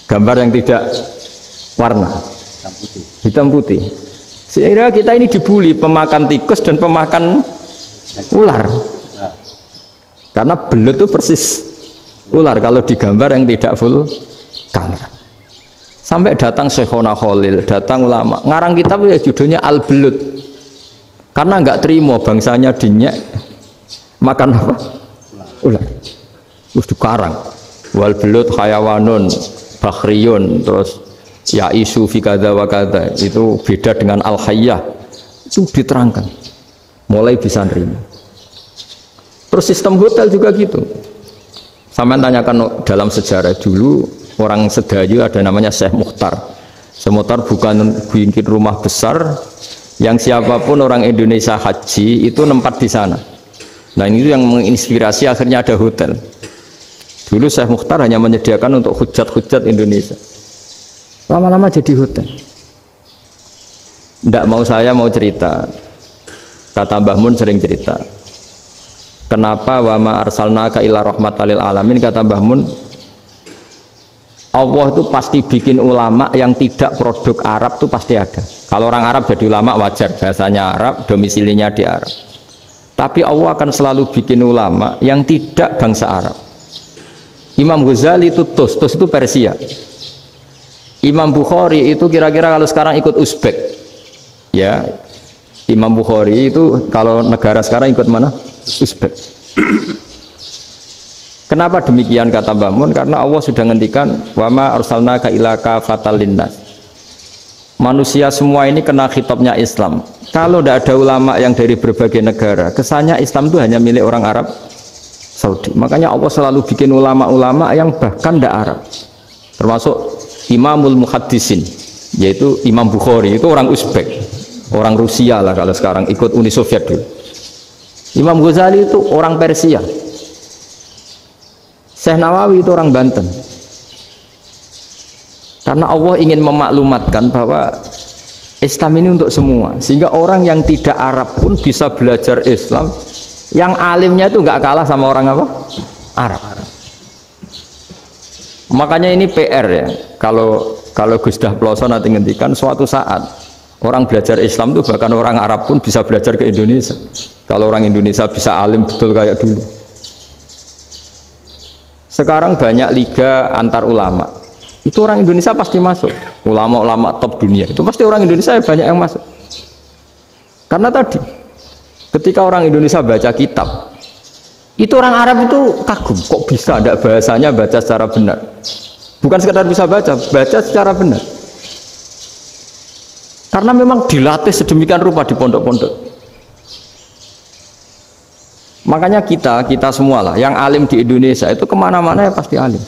Gambar yang tidak warna. Hitam putih. Sehingga kita ini dibully pemakan tikus dan pemakan ular. Karena belut itu persis ular kalau digambar yang tidak full color. Sampai datang Syekhona Khalil, datang ulama ngarang kitab ya judulnya Al-Belut karena nggak terima bangsanya dinyek makan apa? Ular. Terus dikarang wal belut hayawanun bakhriyun, terus ya isu fi kadza wa kadza, itu beda dengan al-hayyah, itu diterangkan mulai bisa nerima. Terus sistem hotel juga gitu. Sampai tanyakan dalam sejarah dulu orang Sedayu ada namanya Syekh Mukhtar. Syekh Mukhtar bukan bikin rumah besar yang siapapun orang Indonesia haji itu nempat di sana. Nah ini yang menginspirasi akhirnya ada hotel. Dulu Syekh Mukhtar hanya menyediakan untuk hujat-hujat Indonesia. Lama-lama jadi hotel. Tidak mau saya mau cerita. Kata Mbah Mun sering cerita. Kenapa wa ma arsalnaka illa rahmatan lil alamin, kata Mbah Mun, Allah itu pasti bikin ulama yang tidak produk Arab itu pasti ada. Kalau orang Arab jadi ulama wajar, bahasanya Arab, domisilinya di Arab. Tapi Allah akan selalu bikin ulama yang tidak bangsa Arab. Imam Ghazali itu Tus itu Persia. Imam Bukhari itu kira-kira kalau sekarang ikut Uzbek. Ya, Imam Bukhari itu kalau negara sekarang ikut mana? Uzbek. Kenapa demikian kata Mbah Mun? Karena Allah sudah ngendikan wama arsalnaka illa kafatal linnas. Manusia semua ini kena khitabnya Islam. Kalau tidak ada ulama yang dari berbagai negara, kesannya Islam itu hanya milik orang Arab Saudi. Makanya Allah selalu bikin ulama-ulama yang bahkan tidak Arab. Termasuk Imamul Muhaddisin, yaitu Imam Bukhari itu orang Uzbek, orang Rusia lah kalau sekarang, ikut Uni Soviet dulu. Imam Ghazali itu orang Persia. Syekh Nawawi itu orang Banten. Karena Allah ingin memaklumatkan bahwa Islam ini untuk semua, sehingga orang yang tidak Arab pun bisa belajar Islam. Yang alimnya itu nggak kalah sama orang apa? Arab. Makanya ini PR ya. Kalau Gus Dah Ploso nanti ngendikan suatu saat orang belajar Islam itu bahkan orang Arab pun bisa belajar ke Indonesia. Kalau orang Indonesia bisa alim betul kayak dulu. Sekarang banyak liga antar ulama. Itu orang Indonesia pasti masuk. Ulama-ulama top dunia itu pasti orang Indonesia banyak yang masuk. Karena tadi ketika orang Indonesia baca kitab, itu orang Arab itu kagum, kok bisa ada bahasanya baca secara benar. Bukan sekedar bisa baca secara benar. Karena memang dilatih sedemikian rupa di pondok-pondok. Makanya kita semua lah yang alim di Indonesia itu kemana-mana ya pasti alim.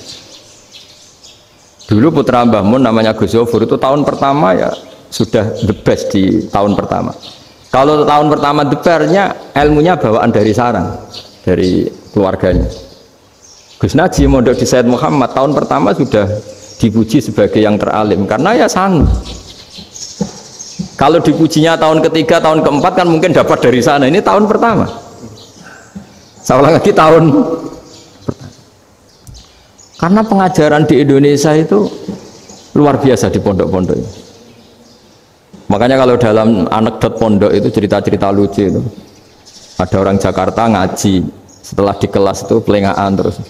Dulu putra Mbah Mun namanya Gus Zofur itu tahun pertama ya sudah the best di tahun pertama. Kalau tahun pertama depernya ilmunya bawaan dari sarang, dari keluarganya. Gus Naji mondok di Sayyid Muhammad tahun pertama sudah dipuji sebagai yang teralim karena ya sanggup. Kalau dipujinya tahun ketiga, tahun keempat kan mungkin dapat dari sana. Ini tahun pertama. Saya ulang lagi tahun pertama. Karena pengajaran di Indonesia itu luar biasa di pondok-pondok ini. Makanya kalau dalam anekdot pondok itu cerita-cerita lucu itu. Ada orang Jakarta ngaji, setelah di kelas itu pelengahan terus.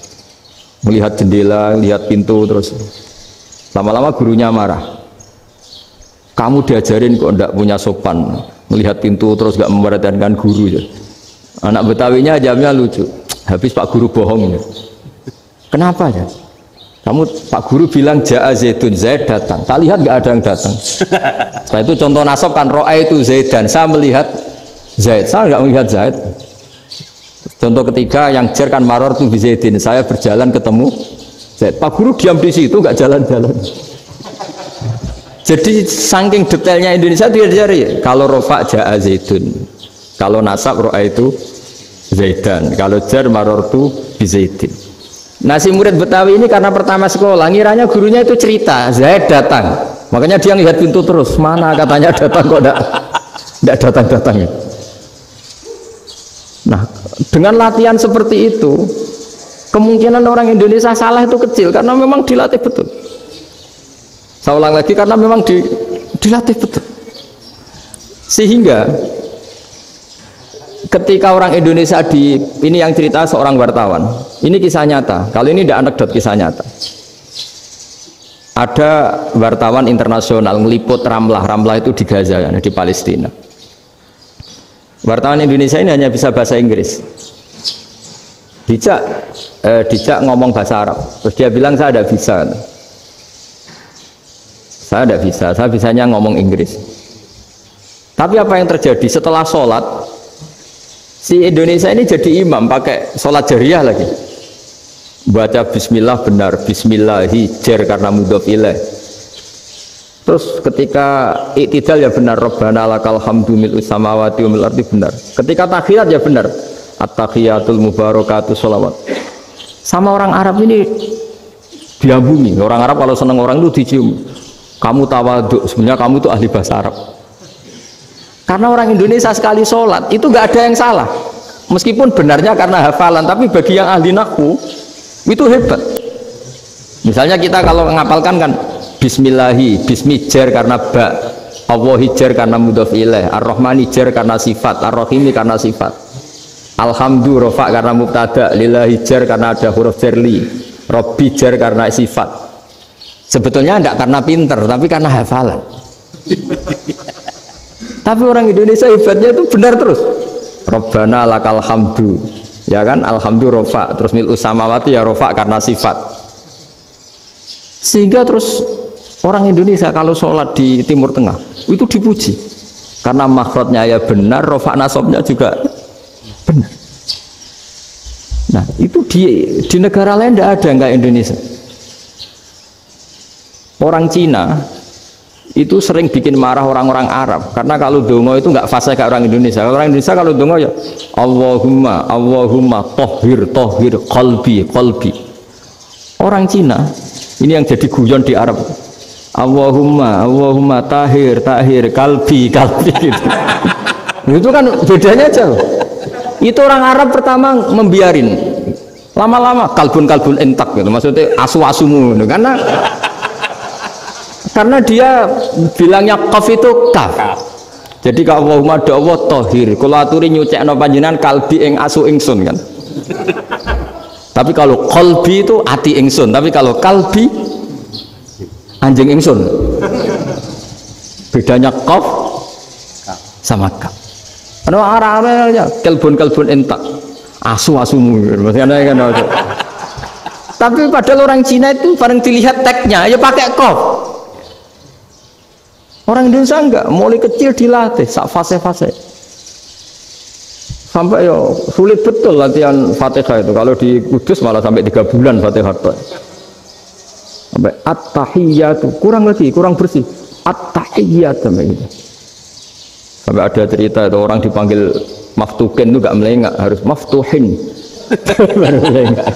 Melihat jendela, lihat pintu terus. Lama-lama gurunya marah. Kamu diajarin kok ndak punya sopan, melihat pintu terus gak memperhatikan guru ya. Anak Betawinya jamnya lucu. Habis Pak Guru bohong ya. Kenapa ya? Kamu Pak Guru bilang Ja'a Zaidun, Zaid datang. Tak lihat nggak ada yang datang. Setelah itu contoh nasab kan ro'a itu Zaidan. Saya melihat Zaid, saya nggak melihat Zaid. Contoh ketiga yang jer kan maror tuh Zaidin. Saya berjalan ketemu Zaid. Pak Guru diam di situ nggak jalan-jalan. Jadi saking detailnya Indonesia dia cari. Kalau rofa Ja'a Zaidun, kalau nasab ro'a itu Zaidan, kalau jer maror tuh Zaidin. Nah si murid Betawi ini karena pertama sekolah ngiranya gurunya itu cerita Zaid datang, makanya dia lihat pintu terus, mana katanya datang kok tidak datang-datang. Nah dengan latihan seperti itu kemungkinan orang Indonesia salah itu kecil karena memang dilatih betul. Saya ulang lagi karena memang dilatih betul. Sehingga ketika orang Indonesia ini yang cerita seorang wartawan, ini kisah nyata. Kalau ini tidak anekdot, kisah nyata. Ada wartawan internasional meliput Ramlah itu di Gaza, di Palestina. Wartawan Indonesia ini hanya bisa bahasa Inggris. Dijak ngomong bahasa Arab. Terus dia bilang saya tidak bisa. Saya tidak bisa. Saya bisanya ngomong Inggris. Tapi apa yang terjadi setelah sholat? Si Indonesia ini jadi imam pakai sholat jariyah lagi. Baca bismillah benar, bismillahi jer karena mudhof ilaih. Terus ketika iktidal ya benar, Rabbana lakal hamdu mil'u samawati wa mil'ul ardi benar. Ketika tahiyat ya benar, at-tahiyatul mubarakatuh sholawat. Sama orang Arab ini diambungi. Orang Arab kalau senang orang itu dicium. Kamu tawaduk, sebenarnya kamu tuh ahli bahasa Arab. Karena orang Indonesia sekali sholat itu nggak ada yang salah, meskipun benarnya karena hafalan, tapi bagi yang ahli nahwu itu hebat. Misalnya kita kalau ngapalkan kan bismillahi, bismi jer karena ba, Allahi jer karena mudhof ilaih, ar-rahmani jer karena sifat, ar-rahimi karena sifat, alhamdu rofa karena mubtada, lillahi jer karena ada huruf jerli, robbi jer karena sifat. Sebetulnya tidak karena pinter, tapi karena hafalan. Tapi orang Indonesia hebatnya itu benar terus. Rabbana lakal hamdu, ya kan, alhamdu rofa, terus mil'us samawati ya rofa karena sifat. Sehingga terus orang Indonesia kalau sholat di Timur Tengah itu dipuji karena makhrajnya ya benar, rofa nasabnya juga benar. Nah itu di negara lain tidak ada nggak Indonesia. Orang Cina itu sering bikin marah orang-orang Arab karena kalau dongo itu nggak fasih kayak orang Indonesia. Orang Indonesia kalau dongo ya Allahumma tohir qalbi. Orang Cina ini yang jadi guyon di Arab, Allahumma tahir kalbi gitu. Itu kan bedanya jauh. Itu orang Arab pertama membiarin, lama-lama kalbun entak gitu, maksudnya asu-asumu gitu. Karena dia bilangnya qaf itu kaf. Jadi kalau Allahumma do Allah tohir, kalau aturi nyucekno panjenengan kalbi ing asu ingsun kan. Tapi kalau qalbi itu ati ingsun, tapi kalau kalbi anjing ingsun. Bedanya qaf sama kaf. Ana arah-arahnya kalbun entak. Asu-asumu maksudnya kan. Tapi padahal orang Cina itu bareng dilihat teksnya ya pakai qaf. Orang Indonesia enggak, mulai kecil dilatih sak fase-fase. Sampai ya sulit betul latihan Fatihah itu. Kalau di Kudus malah sampai 3 bulan Fatihah. Sampai at-tahiyyatu kurang bersih. At-tahiyyat sampai gitu. Sampai ada cerita itu orang dipanggil maftukin itu gak melengak, harus maftuhin. Baru melengak.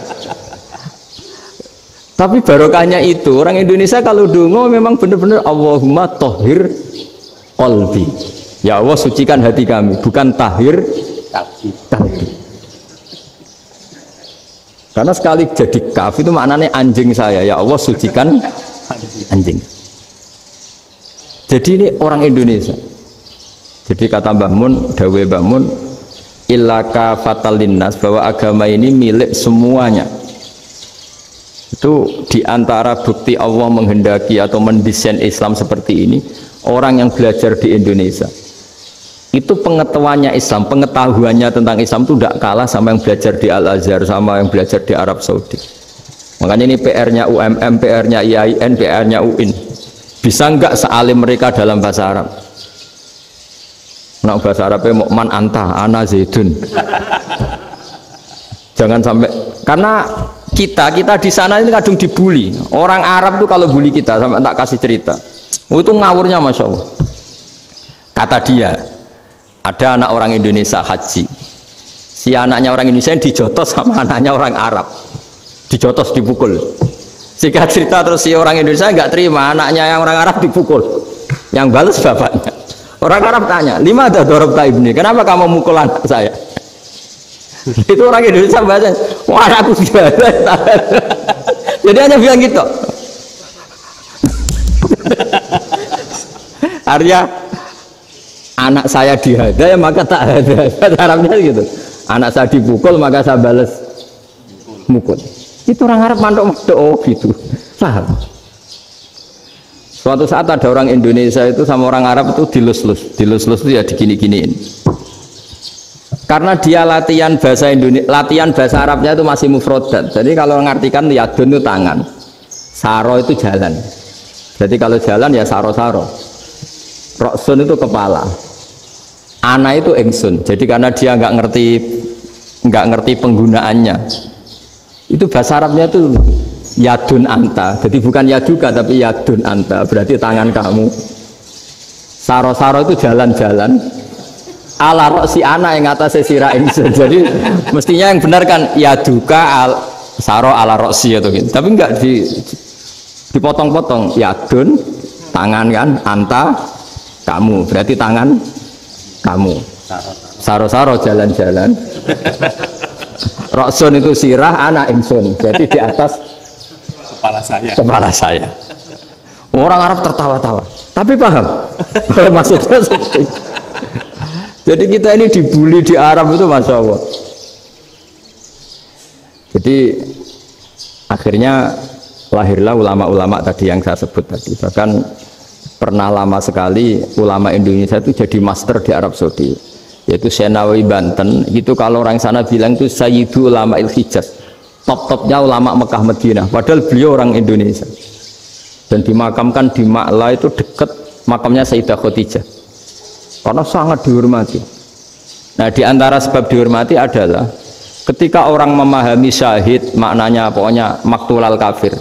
Tapi barokahnya itu orang Indonesia kalau dongo memang benar-benar Allahumma tohir qalbi. Ya Allah sucikan hati kami, bukan tahir kalbi. Karena sekali jadi kaf itu maknanya anjing saya, ya Allah sucikan anjing. Jadi ini orang Indonesia. Jadi kata Mbah Mun, dawe Mbah Mun, illaka fatal linnas, bahwa agama ini milik semuanya. Itu diantara bukti Allah menghendaki atau mendesain Islam seperti ini, orang yang belajar di Indonesia itu pengetahuannya Islam, pengetahuannya tentang Islam itu tidak kalah sama yang belajar di Al-Azhar, sama yang belajar di Arab Saudi. Makanya ini PR-nya UMM, PR-nya IAIN, PR-nya UIN. Bisa enggak sealim mereka dalam bahasa Arab? Nah, bahasa Arabnya mau man anta, ana zaidun. Jangan sampai, karena kita di sana ini kadang dibully. Orang Arab tuh kalau bully kita, sampai tak kasih cerita. Itu ngawurnya Masya Allah. Kata dia, ada anak orang Indonesia haji. Si anaknya orang Indonesia dijotos sama anaknya orang Arab. Dijotos, dipukul. Jika cerita terus si orang Indonesia nggak terima, anaknya yang orang Arab dipukul. Yang balas bapaknya. Orang Arab tanya, lima ada dorob ibni, kenapa kamu mukul anak saya? Itu orang Indonesia baca, wah aku sudah. Jadi hanya bilang gitu. Artinya anak saya dihada ya maka tak ada. Arabnya gitu. Anak saya dipukul maka saya balas mukul. Itu orang Arab mantuk-mantuk oh gitu. Paham? Suatu saat ada orang Indonesia itu sama orang Arab itu dilus-lus itu ya digini-giniin. Karena dia latihan bahasa Indonesia, latihan bahasa Arabnya itu masih mufrodat. Jadi kalau mengartikan yadun itu tangan, saro itu jalan. Jadi kalau jalan ya saro-saro. Roksun itu kepala. Ana itu engsun. Jadi karena dia nggak ngerti penggunaannya. Itu bahasa Arabnya itu yadun anta. Jadi bukan yaduka tapi yadun anta. Berarti tangan kamu. Saro-saro itu jalan-jalan. Ala roksi ana yang atas sirah ingsun. Jadi mestinya yang benar kan yaduka saro ala roksi atau gitu. Tapi enggak dipotong-potong. Yadun tangan kan, anta kamu. Berarti tangan kamu. Saro-saro jalan-jalan. Roksun itu sirah, anak ingsun. Jadi di atas kepala saya. Orang Arab tertawa-tawa. Tapi paham? Maksudnya seperti itu. Jadi kita ini dibully di Arab itu Masya Allah. Jadi akhirnya lahirlah ulama-ulama tadi yang saya sebut tadi. Bahkan pernah lama sekali ulama Indonesia itu jadi master di Arab Saudi. Yaitu Senawi Banten. Itu kalau orang sana bilang itu Sayyidu Ulama Il-Hijaz. Top-topnya ulama Mekah Madinah. Padahal beliau orang Indonesia. Dan dimakamkan di Ma'la itu dekat makamnya Sayyidah Khadijah. Karena sangat dihormati. Nah, di antara sebab dihormati adalah ketika orang memahami syahid, maknanya pokoknya maktulal kafir.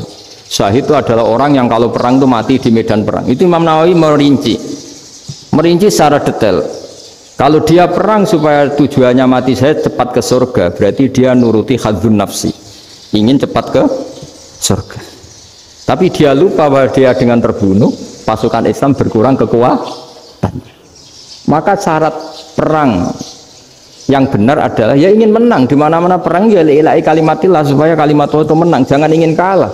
Syahid itu adalah orang yang kalau perang itu mati di medan perang. Itu Imam Nawawi merinci secara detail. Kalau dia perang supaya tujuannya mati syahid cepat ke surga, berarti dia nuruti hadzun nafsi, ingin cepat ke surga. Tapi dia lupa bahwa dia dengan terbunuh pasukan Islam berkurang kekuatan. Maka syarat perang yang benar adalah ya ingin menang. Di mana-mana perang ya lillahi kalimatillah, supaya kalimat Allah itu menang, jangan ingin kalah.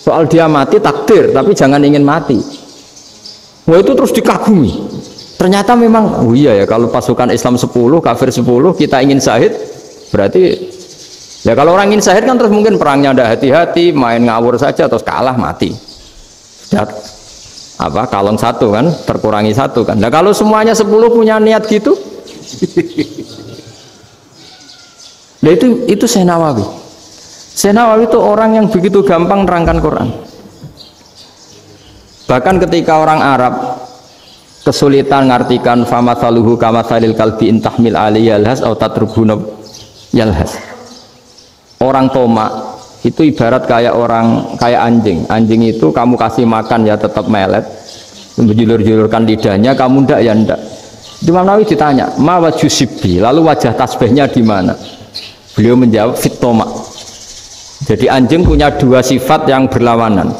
Soal dia mati takdir, tapi jangan ingin mati. Wah, itu terus dikagumi. Ternyata memang oh iya ya, kalau pasukan Islam 10 kafir 10 kita ingin syahid, berarti ya kalau orang ingin syahid kan terus mungkin perangnya ada hati-hati, main ngawur saja terus kalah mati. Apa kalon satu kan terkurangi satu kan. Nah kalau semuanya 10 punya niat gitu, nah itu Senawawi. Senawawi itu orang yang begitu gampang nerangkan Quran. Bahkan ketika orang Arab kesulitan ngartikan famathaluhu kamathalil kalbi intahmil alaihi yalhas atau tatrubuna yalhas. Orang Tomak itu ibarat kayak anjing. Anjing itu kamu kasih makan ya tetap melet, menjulur-julurkan lidahnya, kamu ndak ya ndak. Imam Nawawi ditanya, ma wajhu sibbi, lalu wajah tasbihnya di mana? Beliau menjawab fitoma. Jadi anjing punya dua sifat yang berlawanan.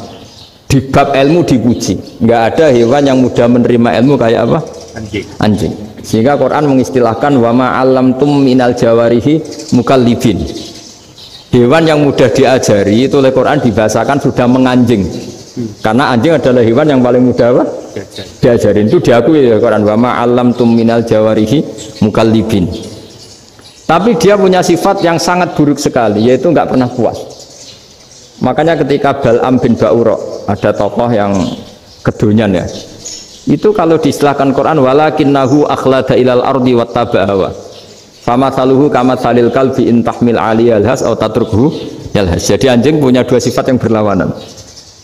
Di bab ilmu dipuji, nggak ada hewan yang mudah menerima ilmu kayak apa? Anjing. Sehingga Quran mengistilahkan wama alamtum minal jawarihi mukallibin. Hewan yang mudah diajari itu oleh Quran dibahasakan sudah menganjing. Karena anjing adalah hewan yang paling mudah apa? Diajarin. Itu diakui oleh Quran wama alamtum minal jawarihi mukallibin. Tapi dia punya sifat yang sangat buruk sekali, yaitu nggak pernah puas. Makanya ketika Bal'am bin Ba'ura, ada tokoh yang kedonyan ya, itu kalau diistilahkan Quran walakinnahu akhlada ilal ardi wattaba'a hawa famathaluhu kamathalil kalbi in tahmil aliyal has atau tatrukhu yalhas. Jadi anjing punya dua sifat yang berlawanan.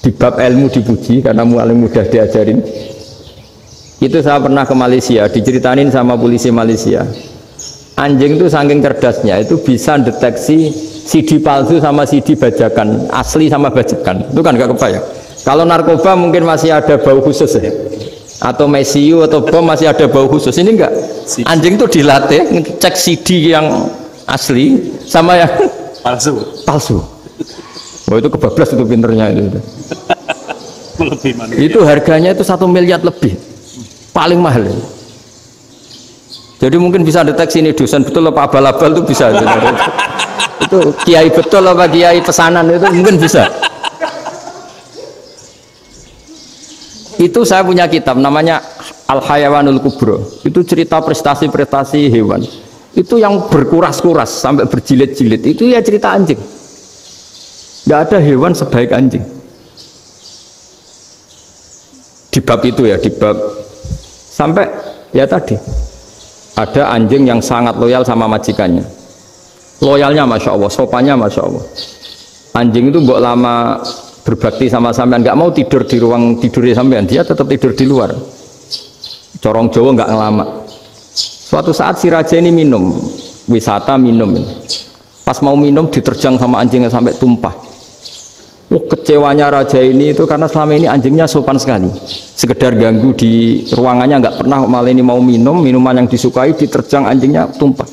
Di bab ilmu dipuji karena paling mudah diajarin. Itu saya pernah ke Malaysia, diceritain sama polisi Malaysia. Anjing itu saking cerdasnya itu bisa deteksi CD palsu sama CD bajakan, asli sama bajakan. Itu kan gak kebayang. Kalau narkoba mungkin masih ada bau khusus ya. Atau mesiu atau bom masih ada bau khusus. Ini enggak. Anjing itu dilatih ngecek CD yang asli sama yang palsu. Oh itu kebablas itu pinternya itu. Itu harganya itu 1 miliar lebih. Paling mahal. Jadi mungkin bisa deteksi ini dosen betul apa abal-abal itu bisa. Itu kiai betul apa kiai pesanan itu mungkin bisa. Itu saya punya kitab namanya Al-Hayawanul Kubro. Itu cerita prestasi-prestasi hewan. Itu yang berkuras-kuras sampai berjilid-jilid. Itu ya cerita anjing. Nggak ada hewan sebaik anjing. Di bab itu ya, di bab sampai ya tadi. Ada anjing yang sangat loyal sama majikannya. Loyalnya Masya Allah, sopannya Masya Allah. Anjing itu mbok lama berbakti sama sampean, nggak mau tidur di ruang tidurnya sampean, dia tetap tidur di luar. Corong Jawa nggak ngelama. Suatu saat si raja ini minum, wisata minum. Pas mau minum diterjang sama anjingnya sampai tumpah. Kecewanya raja ini itu karena selama ini anjingnya sopan sekali. Sekedar ganggu di ruangannya nggak pernah, malah ini mau minum minuman yang disukai diterjang anjingnya tumpah.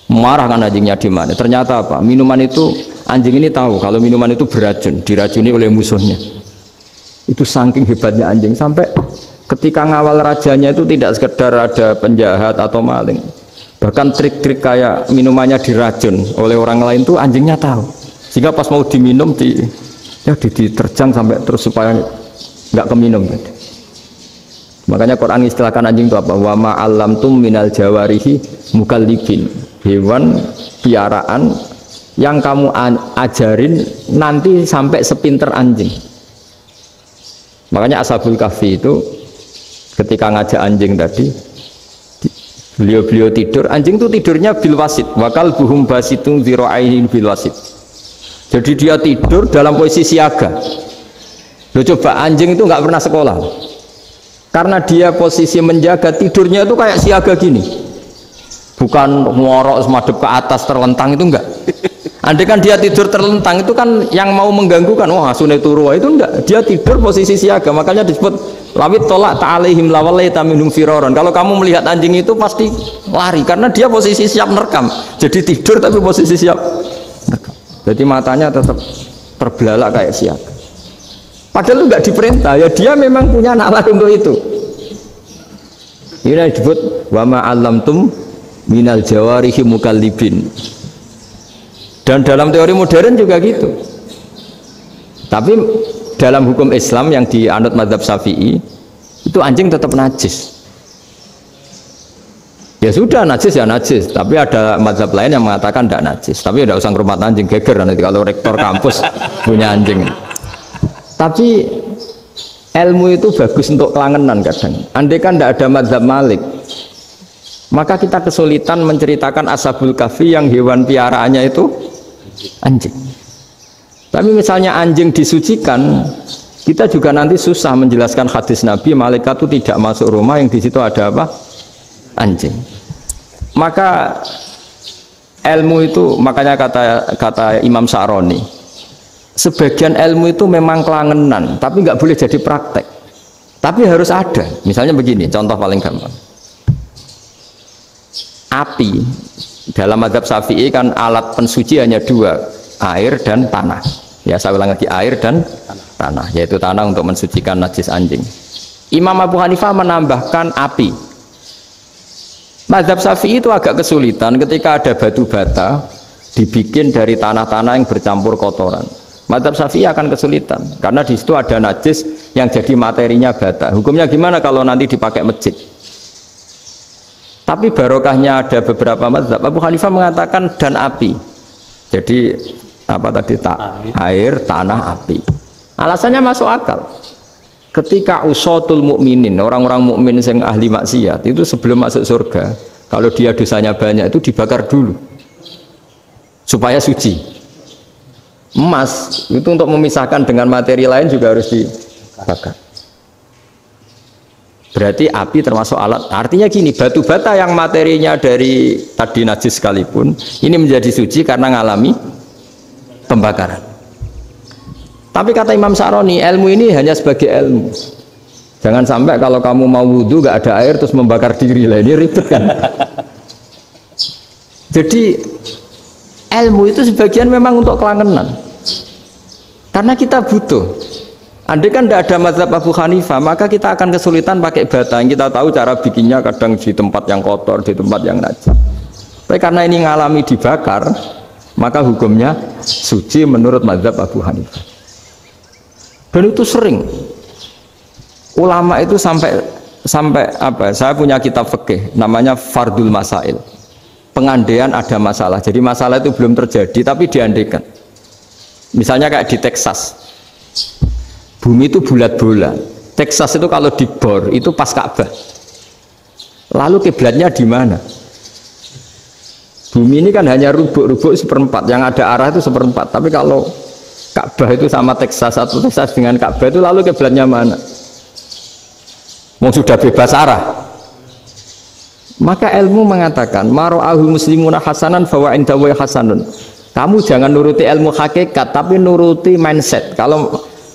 Marah kan anjingnya di mana? Ternyata apa? Minuman itu anjing ini tahu kalau minuman itu beracun, diracuni oleh musuhnya. Itu saking hebatnya anjing sampai ketika ngawal rajanya itu tidak sekedar ada penjahat atau maling. Bahkan trik-trik kayak minumannya diracun oleh orang lain itu anjingnya tahu. Sehingga pas mau diminum diterjang sampai terus supaya nggak keminum. Makanya Quran istilahkan anjing itu apa? Wa ma alamtum minal jawarihi mukallibin. Hewan piaraan yang kamu ajarin nanti sampai sepinter anjing. Makanya Ashabul Kahfi itu ketika ngajak anjing tadi, beliau tidur, anjing itu tidurnya bil wasit. Wakal buhum basitun zira'aihin bil wasit. Jadi dia tidur dalam posisi siaga. Loh coba anjing itu nggak pernah sekolah. Karena dia posisi menjaga, tidurnya itu kayak siaga gini. Bukan ngorok semadep ke atas terlentang, itu enggak. Andai kan dia tidur terlentang itu kan yang mau mengganggu kan, wah sunai turwa, itu enggak. Dia tidur posisi siaga, makanya disebut lawit tolak ta'alaihim lawalaita minhum firoron. Kalau kamu melihat anjing itu pasti lari karena dia posisi siap merekam. Jadi tidur tapi posisi siap merekam. Jadi matanya tetap terbelalak kayak siaga. Padahal itu nggak diperintah, ya dia memang punya nalar untuk itu. Ini disebut wa ma alamtum minal jawarihi mukallibin. Dan dalam teori modern juga gitu. Tapi dalam hukum Islam yang dianut mazhab Syafi'i itu anjing tetap najis. Ya sudah najis ya najis, tapi ada mazhab lain yang mengatakan tidak najis. Tapi tidak usah ngurmat anjing, geger nanti kalau rektor kampus punya anjing. Tapi ilmu itu bagus untuk kelangenan kadang. Andai kan tidak ada mazhab Malik, maka kita kesulitan menceritakan Ashabul Kahfi yang hewan piaraannya itu anjing. Tapi misalnya anjing disucikan, kita juga nanti susah menjelaskan hadis Nabi malaikat itu tidak masuk rumah yang di situ ada apa? Anjing. Maka ilmu itu, makanya kata Imam Sa'roni, sebagian ilmu itu memang kelangenan, tapi nggak boleh jadi praktek. Tapi harus ada. Misalnya begini, contoh paling gampang. Api dalam mazhab Syafi'i kan alat pensuci hanya dua, air dan tanah. Ya, saya ulang lagi, air dan tanah, yaitu tanah untuk mensucikan najis anjing. Imam Abu Hanifah menambahkan api. Mazhab Syafi'i itu agak kesulitan ketika ada batu bata dibikin dari tanah-tanah yang bercampur kotoran. Mazhab Syafi'i akan kesulitan karena di situ ada najis yang jadi materinya bata. Hukumnya gimana kalau nanti dipakai masjid? Tapi barokahnya ada beberapa mazhab. Abu Hanifah mengatakan dan api. Jadi apa tadi air, tanah, api. Alasannya masuk akal. Ketika usatul mukminin, orang-orang mukmin yang ahli maksiat itu sebelum masuk surga, kalau dia dosanya banyak itu dibakar dulu supaya suci. Emas itu untuk memisahkan dengan materi lain juga harus dibakar. Berarti api termasuk alat. Artinya gini, batu bata yang materinya dari tadi najis sekalipun ini menjadi suci karena ngalami pembakaran. Tapi kata Imam Sa'roni, ilmu ini hanya sebagai ilmu. Jangan sampai kalau kamu mau wudhu gak ada air terus membakar diri lah, ini ribet kan. Jadi ilmu itu sebagian memang untuk kelangenan karena kita butuh. Andai kan tidak ada mazhab Abu Hanifah, maka kita akan kesulitan pakai bata. Kita tahu cara bikinnya kadang di tempat yang kotor, di tempat yang najis. Tapi karena ini ngalami dibakar, maka hukumnya suci menurut mazhab Abu Hanifah. Dan itu sering ulama itu sampai apa? Saya punya kitab fikih namanya Fardul Masail. Pengandaian ada masalah, jadi masalah itu belum terjadi tapi diandaikan. Misalnya kayak di Texas, bumi itu bulat bola. Texas itu kalau dibor itu pas Ka'bah. Lalu kiblatnya di mana? Bumi ini kan hanya rubuk-rubuk seperempat, yang ada arah itu seperempat. Tapi kalau Ka'bah itu sama Texas, atau Texas dengan Ka'bah itu lalu kiblatnya mana? Mau sudah bebas arah. Maka ilmu mengatakan maro'ahu muslimuna hasanan fawa indawa hasanun. Kamu jangan nuruti ilmu hakikat tapi nuruti mindset. Kalau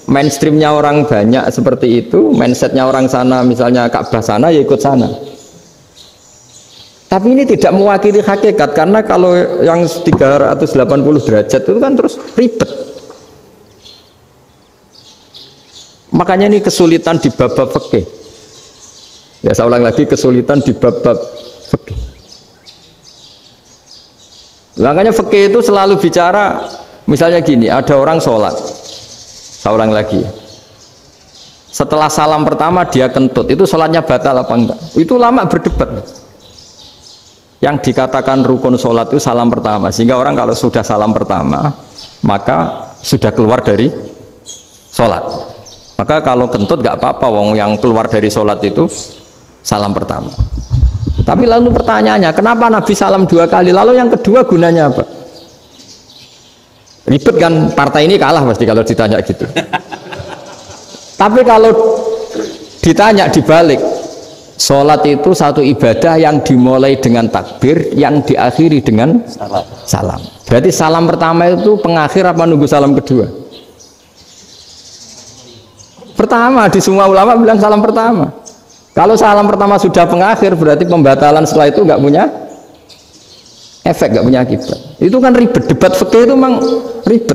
mainstreamnya orang banyak seperti itu, mindsetnya orang sana misalnya Ka'bah sana ya ikut sana. Tapi ini tidak mewakili hakikat karena kalau yang 380 derajat itu kan terus ribet. Makanya ini kesulitan di bab-bab fikih. Ya saya ulang lagi, kesulitan di bab-bab fikih. Makanya fikih itu selalu bicara, misalnya gini, ada orang sholat. Saya ulang lagi. Setelah salam pertama dia kentut, itu sholatnya batal apa enggak? Itu lama berdebat. Yang dikatakan rukun sholat itu salam pertama, sehingga orang kalau sudah salam pertama, maka sudah keluar dari sholat. Maka kalau kentut nggak apa-apa, wong yang keluar dari sholat itu salam pertama. Tapi lalu pertanyaannya, kenapa Nabi salam 2 kali? Lalu yang kedua gunanya apa? Ribet kan, partai ini kalah pasti kalau ditanya gitu. Tapi kalau ditanya dibalik, sholat itu satu ibadah yang dimulai dengan takbir, yang diakhiri dengan salam. Berarti salam pertama itu pengakhir apa nunggu salam kedua? Pertama, di semua ulama bilang salam pertama. Kalau salam pertama sudah pengakhir, berarti pembatalan setelah itu nggak punya efek, nggak punya akibat. Itu kan ribet. Debat fikih itu memang ribet.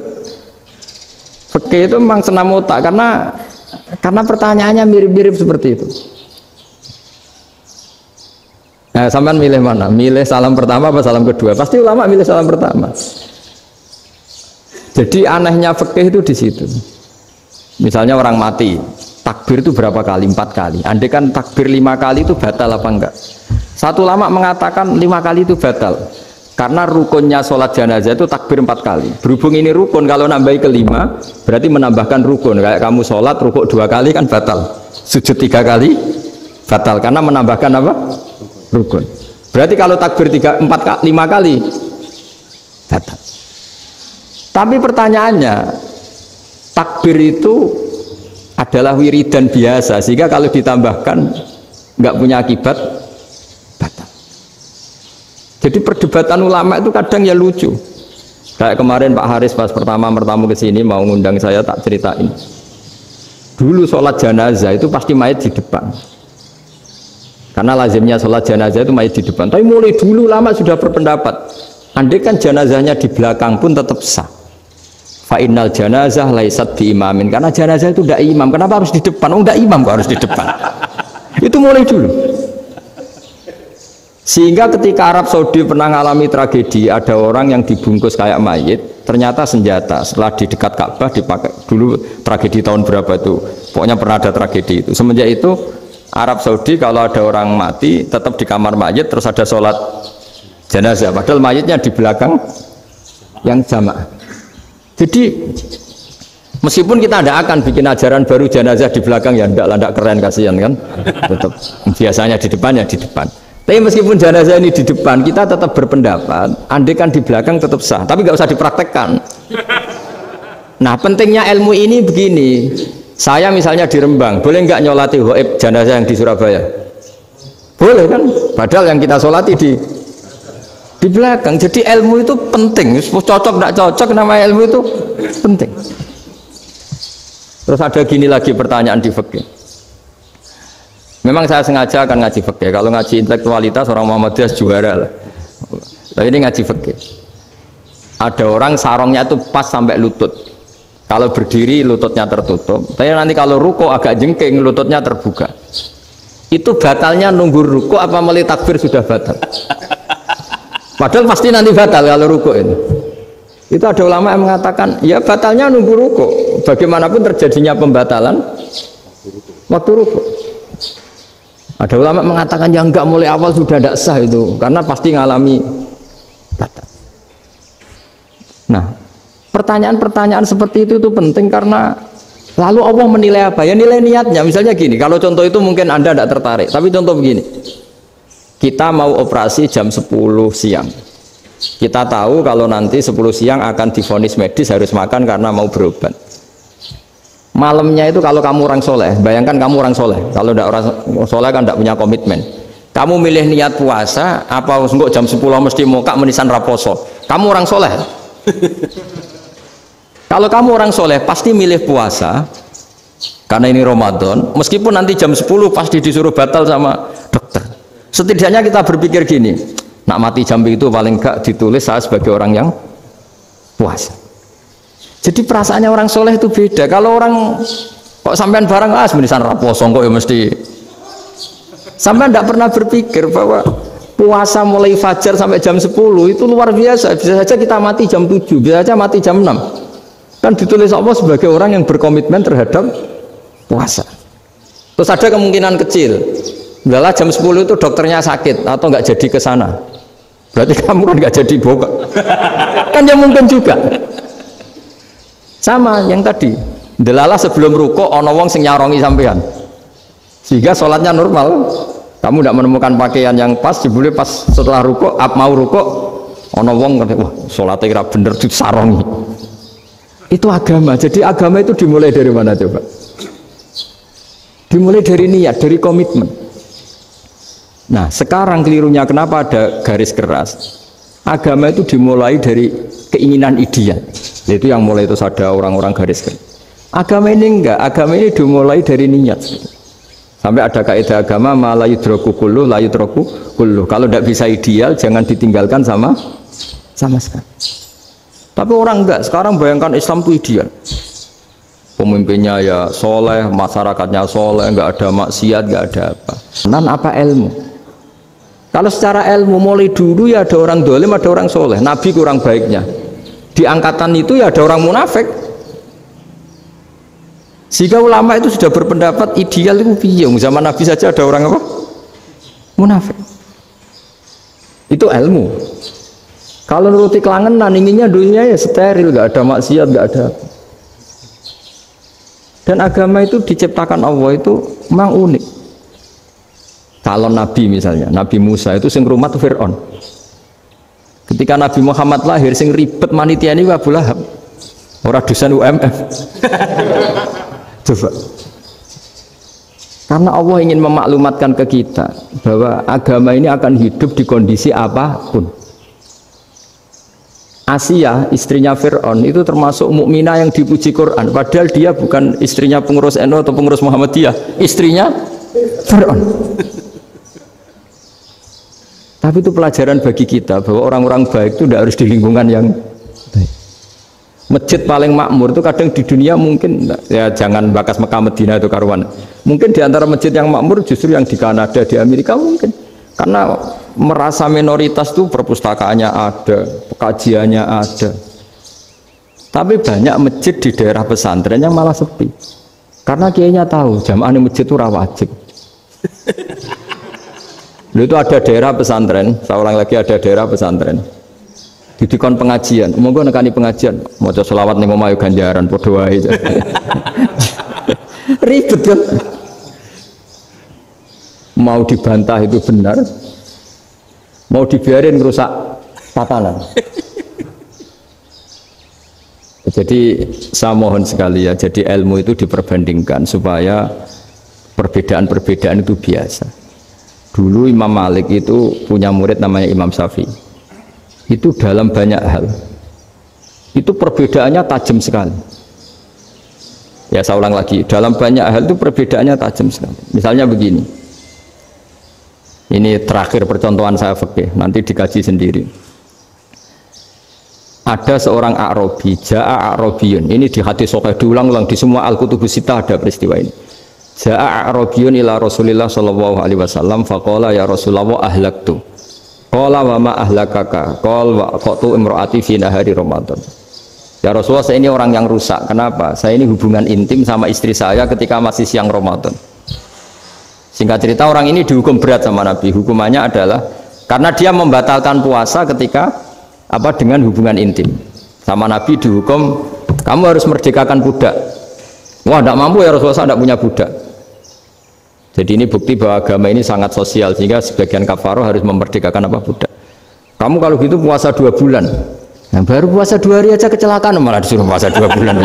Fikih itu memang senam otak karena pertanyaannya mirip-mirip seperti itu. Nah, sampean milih mana? Milih salam pertama apa salam kedua? Pasti ulama milih salam pertama. Jadi anehnya fikih itu di situ. Misalnya orang mati, takbir itu berapa kali? 4 kali. Andai kan takbir 5 kali itu batal apa enggak? Satu ulama mengatakan 5 kali itu batal karena rukunnya sholat jenazah itu takbir 4 kali. Berhubung ini rukun, kalau nambahi ke 5 berarti menambahkan rukun. Kayak kamu sholat rukuk 2 kali kan batal, sujud 3 kali batal karena menambahkan apa? Rukun. Berarti kalau takbir 5 kali batal. Tapi pertanyaannya, takbir itu adalah wiridan biasa, sehingga kalau ditambahkan nggak punya akibat batal. Jadi perdebatan ulama itu kadang ya lucu. Kayak kemarin Pak Haris pas pertama bertamu ke sini mau ngundang saya, tak ceritain. dulu sholat jenazah itu pasti mayat di depan. Karena lazimnya sholat jenazah itu mayat di depan. Tapi mulai dulu lama sudah berpendapat, andai kan jenazahnya di belakang pun tetap sah. Fa'innal jenazah laisat bi imamin. Karena jenazah itu tidak imam. Kenapa harus di depan? Oh, tidak imam kok harus di depan. Itu mulai dulu. Sehingga ketika Arab Saudi pernah mengalami tragedi, ada orang yang dibungkus kayak mayit, ternyata senjata. Setelah di dekat Ka'bah dipakai dulu, tragedi tahun berapa itu? Pokoknya pernah ada tragedi itu. Semenjak itu Arab Saudi kalau ada orang mati tetap di kamar mayit, terus ada sholat jenazah. Padahal mayitnya di belakang yang jamaah. Jadi meskipun kita tidak akan bikin ajaran baru jenazah di belakang, ya tidak keren, kasihan kan. Tetap biasanya di depan ya di depan. Tapi meskipun jenazah ini di depan, kita tetap berpendapat, andai kan di belakang tetap sah, tapi nggak usah dipraktekkan. Nah, pentingnya ilmu ini begini. Saya misalnya di Rembang, boleh nggak nyolati ghaib jenazah yang di Surabaya? Boleh kan? Padahal yang kita solati di belakang. Jadi ilmu itu penting. Cocok nggak cocok, nama ilmu itu penting. Terus ada gini lagi pertanyaan di fikih. Memang saya sengaja akan ngaji fikih. Kalau ngaji intelektualitas orang Muhammadiyah juara lah. Tapi ini ngaji fikih. Ada orang sarongnya itu pas sampai lutut. Kalau berdiri lututnya tertutup. Tapi nanti kalau ruko agak jengking lututnya terbuka. Itu batalnya nunggu ruko apa mulai takbir sudah batal? Padahal pasti nanti batal kalau ruko ini. Itu ada ulama yang mengatakan ya batalnya nunggu ruko. Bagaimanapun terjadinya pembatalan waktu ruko. Ada ulama mengatakan yang enggak mulai awal sudah tidak sah itu karena pasti ngalami batal. Nah, pertanyaan-pertanyaan seperti itu penting karena lalu Allah menilai apa? Ya nilai niatnya. Misalnya gini, kalau contoh itu mungkin Anda tidak tertarik, tapi contoh begini. Kita mau operasi jam 10 siang. Kita tahu kalau nanti 10 siang akan divonis medis harus makan karena mau berobat. Malamnya itu kalau kamu orang soleh, bayangkan kamu orang soleh. Kalau tidak orang soleh kan tidak punya komitmen. Kamu milih niat puasa, apa enggak jam 10 mesti mokak menisan raposo. Kamu orang soleh. Kalau kamu orang soleh pasti milih puasa karena ini Ramadan. Meskipun nanti jam 10 pasti disuruh batal sama dokter. Setidaknya kita berpikir gini, nak mati jam itu paling enggak ditulis saya sebagai orang yang puasa. Jadi perasaannya orang soleh itu beda. Kalau orang kok sampean barang menisan raposo kok ya mesti. Sampean tidak pernah berpikir bahwa puasa mulai fajar sampai jam 10 itu luar biasa. Bisa saja kita mati jam 7, bisa saja mati jam 6. Kan ditulis Allah sebagai orang yang berkomitmen terhadap puasa. Terus ada kemungkinan kecil, adalah jam 10 itu dokternya sakit atau nggak jadi ke sana. Berarti kamu kan nggak jadi boga. Kan ya mungkin juga. Sama yang tadi, delala sebelum ruko ono wong sing nyarongi sampean. Sehingga sholatnya normal. Kamu tidak menemukan pakaian yang pas, jebule pas setelah ruko, mau ruko, ono wong wah sholatnya kira bener disarongi. Itu agama. Jadi agama itu dimulai dari mana coba? Dimulai dari niat, dari komitmen. Nah, sekarang kelirunya kenapa ada garis keras? Agama itu dimulai dari keinginan ideal. Itu yang mulai itu ada orang-orang garis keras. Agama ini enggak, agama ini dimulai dari niat. Sampai ada kaidah agama la yudroku kulluh, la yudroku kulluh. Kalau tidak bisa ideal jangan ditinggalkan sama sekali. Tapi orang enggak, sekarang bayangkan Islam itu ideal. Pemimpinnya ya soleh, masyarakatnya soleh, enggak ada maksiat, enggak ada apa. Nan apa ilmu? Kalau secara ilmu mulai dulu ya ada orang dolim, ada orang soleh. Nabi kurang baiknya. Di angkatan itu ya ada orang munafik. Sehingga ulama itu sudah berpendapat ideal itu piye? Zaman Nabi saja ada orang apa? Munafik. Itu ilmu. Kalau nuruti kelangenan inginnya dunia ya steril, nggak ada maksiat, nggak ada. Dan agama itu diciptakan Allah itu memang unik. Calon Nabi misalnya, Nabi Musa itu sing rumat Fir'aun. Ketika Nabi Muhammad lahir, sing ribet manitia ini Abu Lahab. Orang dosen UMF. Coba. Karena Allah ingin memaklumatkan ke kita bahwa agama ini akan hidup di kondisi apapun. Asia, istrinya Fir'aun itu termasuk mukminah yang dipuji Quran. Padahal dia bukan istrinya pengurus NU atau pengurus Muhammadiyah, istrinya Fir'aun. Tapi itu pelajaran bagi kita bahwa orang-orang baik itu tidak harus di lingkungan yang baik. Masjid paling makmur itu kadang di dunia mungkin ya jangan bakas Mekah Medina itu karuan. Mungkin di antara masjid yang makmur justru yang di Kanada, di Amerika mungkin. Karena merasa minoritas itu perpustakaannya ada, kajiannya ada. Tapi banyak masjid di daerah pesantren yang malah sepi. Karena kiainya tahu jamaah di masjid itu wajib. Lalu itu ada daerah pesantren, saya ulang lagi ada daerah pesantren. Didikon pengajian, monggo nekani pengajian, maca selawat ning omah ganjaran padha wae. Ribet kan? Mau dibantah itu benar, mau dibiarin merusak tatanan. Jadi saya mohon sekali ya, jadi ilmu itu diperbandingkan supaya perbedaan-perbedaan itu biasa. Dulu Imam Malik itu punya murid namanya Imam Syafi'i. Itu dalam banyak hal. Itu perbedaannya tajam sekali. Ya saya ulang lagi, dalam banyak hal itu perbedaannya tajam sekali. Misalnya begini. Ini terakhir percontohan saya fikih, nanti dikaji sendiri. Ada seorang A'rabi, Ja'a A'rabiyun. Ini di hadis sahih diulang-ulang di semua Al-Kutubus Sittah ada peristiwa ini. Ja'a A'rabiyun ila Rasulillah sallallahu alaihi wasallam faqala ya Rasulullah ahlaktu. Qala wa ma ahlakaka? Qala wa qatu imraati fi nahari Ramadan. Ya Rasulullah, saya ini orang yang rusak. Kenapa? Saya ini hubungan intim sama istri saya ketika masih siang Ramadan. Singkat cerita orang ini dihukum berat sama Nabi. Hukumannya adalah karena dia membatalkan puasa ketika dengan hubungan intim. Sama Nabi dihukum, kamu harus merdekakan budak. Wah, tidak mampu ya Rasulullah, saya tidak punya budak. Jadi ini bukti bahwa agama ini sangat sosial sehingga sebagian kafaroh harus memerdekakan budak. Kamu kalau gitu puasa 2 bulan. Nah, baru puasa 2 hari aja kecelakaan malah disuruh puasa 2 bulan.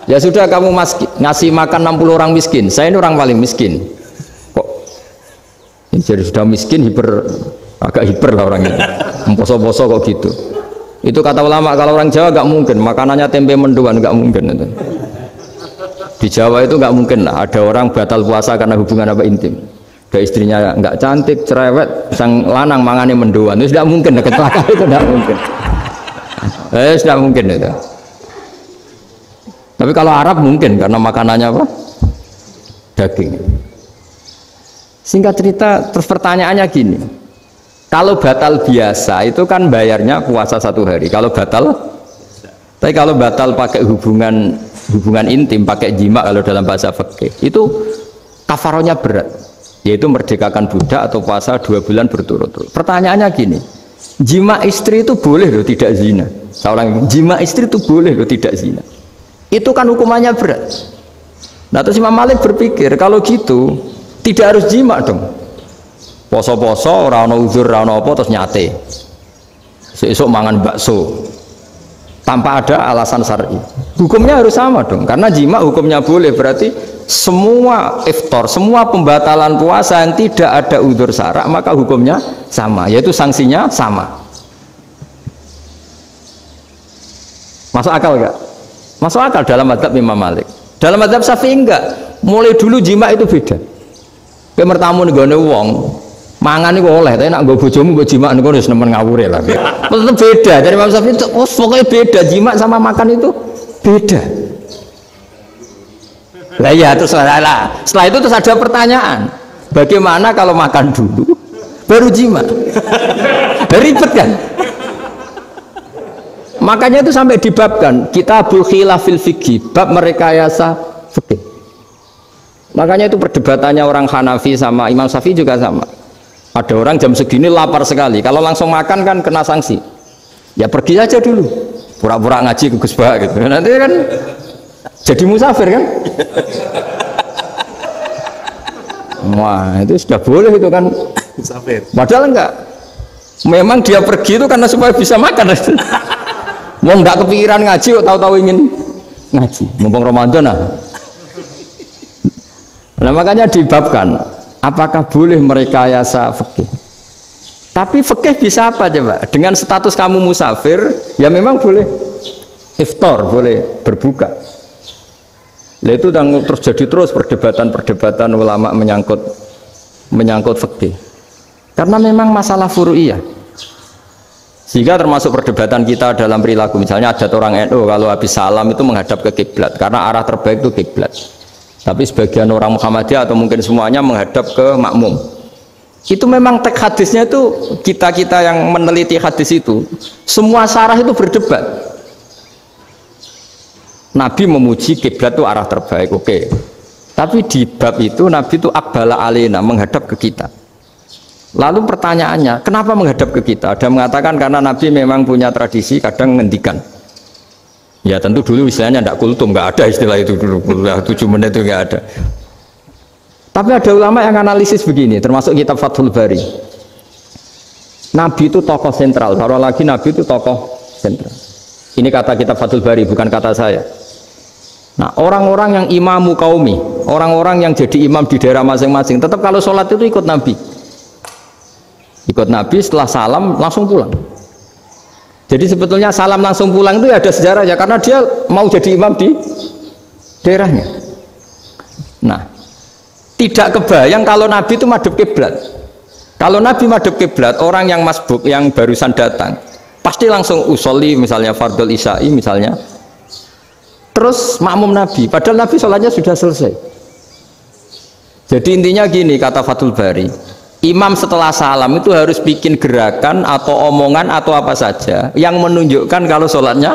Ya sudah kamu ngasih makan 60 orang miskin. Saya ini orang paling miskin. Jadi sudah miskin agak hiper lah orang itu, poso-poso kok gitu. Itu kata ulama, kalau orang Jawa nggak mungkin makanannya tempe mendoan, nggak mungkin itu. Di Jawa itu nggak mungkin lah ada orang batal puasa karena hubungan intim. Ada istrinya nggak cantik, cerewet, sang lanang mangane mendoan, itu tidak mungkin, kecelakaan itu tidak mungkin. Tidak mungkin itu. Tapi kalau Arab mungkin karena makanannya daging. Singkat cerita, terus pertanyaannya gini, kalau batal biasa itu kan bayarnya puasa 1 hari. Kalau batal, tapi kalau batal pakai hubungan intim, pakai jima kalau dalam bahasa fikih, itu kafarohnya berat, yaitu merdekakan budak atau puasa 2 bulan berturut-turut. Pertanyaannya gini, jima istri itu boleh loh tidak zina. Seorang jima istri itu boleh loh tidak zina. Itu kan hukumannya berat. Nah terus Imam Malik berpikir kalau gitu tidak harus jima dong. Poso-poso, ora ana uzur, ora ana apa terus nyate. Esuk mangan bakso. Tanpa ada alasan syar'i. Hukumnya harus sama dong. Karena jima hukumnya boleh, berarti semua iftar, semua pembatalan puasa yang tidak ada uzur syara' maka hukumnya sama, yaitu sanksinya sama. Masuk akal enggak? Masuk akal dalam mazhab Imam Malik. Dalam mazhab Syafi'i enggak. Mulai dulu jima itu beda. Kayak mertamu nih gone wong, mangan itu oleh, tapi nak gue bojomu gue jima nih gue harus nemen ngawur ya lah. Tetap beda. Dari Imam Syafi'i itu, pokoknya beda, jima sama makan itu beda. Lah ya terus setelah itu terus ada pertanyaan, bagaimana kalau makan dulu baru jima? Ribet kan? Makanya itu sampai dibabkan Kitabul Khilafil Fiqhi, bab merekayasa fikih. Makanya itu perdebatannya orang Hanafi sama Imam Syafi'i juga sama. Ada orang jam segini lapar sekali, kalau langsung makan kan kena sanksi. Ya pergi aja dulu, pura-pura ngaji ke Gus Bah gitu. Nanti kan jadi musafir kan. Wah itu sudah boleh itu kan. Musafir. Padahal enggak. Memang dia pergi itu karena supaya bisa makan. Mau enggak kepikiran ngaji, tahu-tahu ingin ngaji. Mumpung Ramadan lah. Nah makanya dibabkan apakah boleh merekayasa fikih. Tapi fikih bisa apa coba? Dengan status kamu musafir, ya memang boleh iftar, boleh berbuka. Nah itu terus jadi terus perdebatan ulama menyangkut fikih. Karena memang masalah furu'iyah. Sehingga termasuk perdebatan kita dalam perilaku. Misalnya ada orang NU kalau habis salam itu menghadap ke kiblat karena arah terbaik itu kiblat. Tapi sebagian orang Muhammadiyah atau mungkin semuanya menghadap ke makmum. Itu memang teks hadisnya itu kita yang meneliti hadis itu semua syarah itu berdebat. Nabi memuji kiblat itu arah terbaik, oke. Tapi di bab itu Nabi itu aqbala alaina, menghadap ke kita. Lalu pertanyaannya, kenapa menghadap ke kita? Ada mengatakan karena Nabi memang punya tradisi kadang ngendikan. Ya tentu dulu istilahnya tidak kultum, nggak ada istilah itu dulu, 7 menit itu nggak ada. Tapi ada ulama yang analisis begini, termasuk kitab Fathul Bari. Nabi itu tokoh sentral, taruh lagi Nabi itu tokoh sentral. Ini kata kitab Fathul Bari, bukan kata saya. Nah orang-orang yang imamu kaumi, orang-orang yang jadi imam di daerah masing-masing, tetap kalau sholat itu ikut Nabi. Ikut Nabi setelah salam langsung pulang. Jadi sebetulnya salam langsung pulang itu ada sejarahnya karena dia mau jadi imam di daerahnya. Nah, tidak kebayang kalau Nabi itu madhep kiblat. Kalau Nabi madhep kiblat, orang yang masbuk yang barusan datang pasti langsung usolli misalnya fardhu isya'i misalnya. Terus makmum Nabi, padahal Nabi sholatnya sudah selesai. Jadi intinya gini kata Fathul Bari, imam setelah salam itu harus bikin gerakan atau omongan atau apa saja yang menunjukkan kalau sholatnya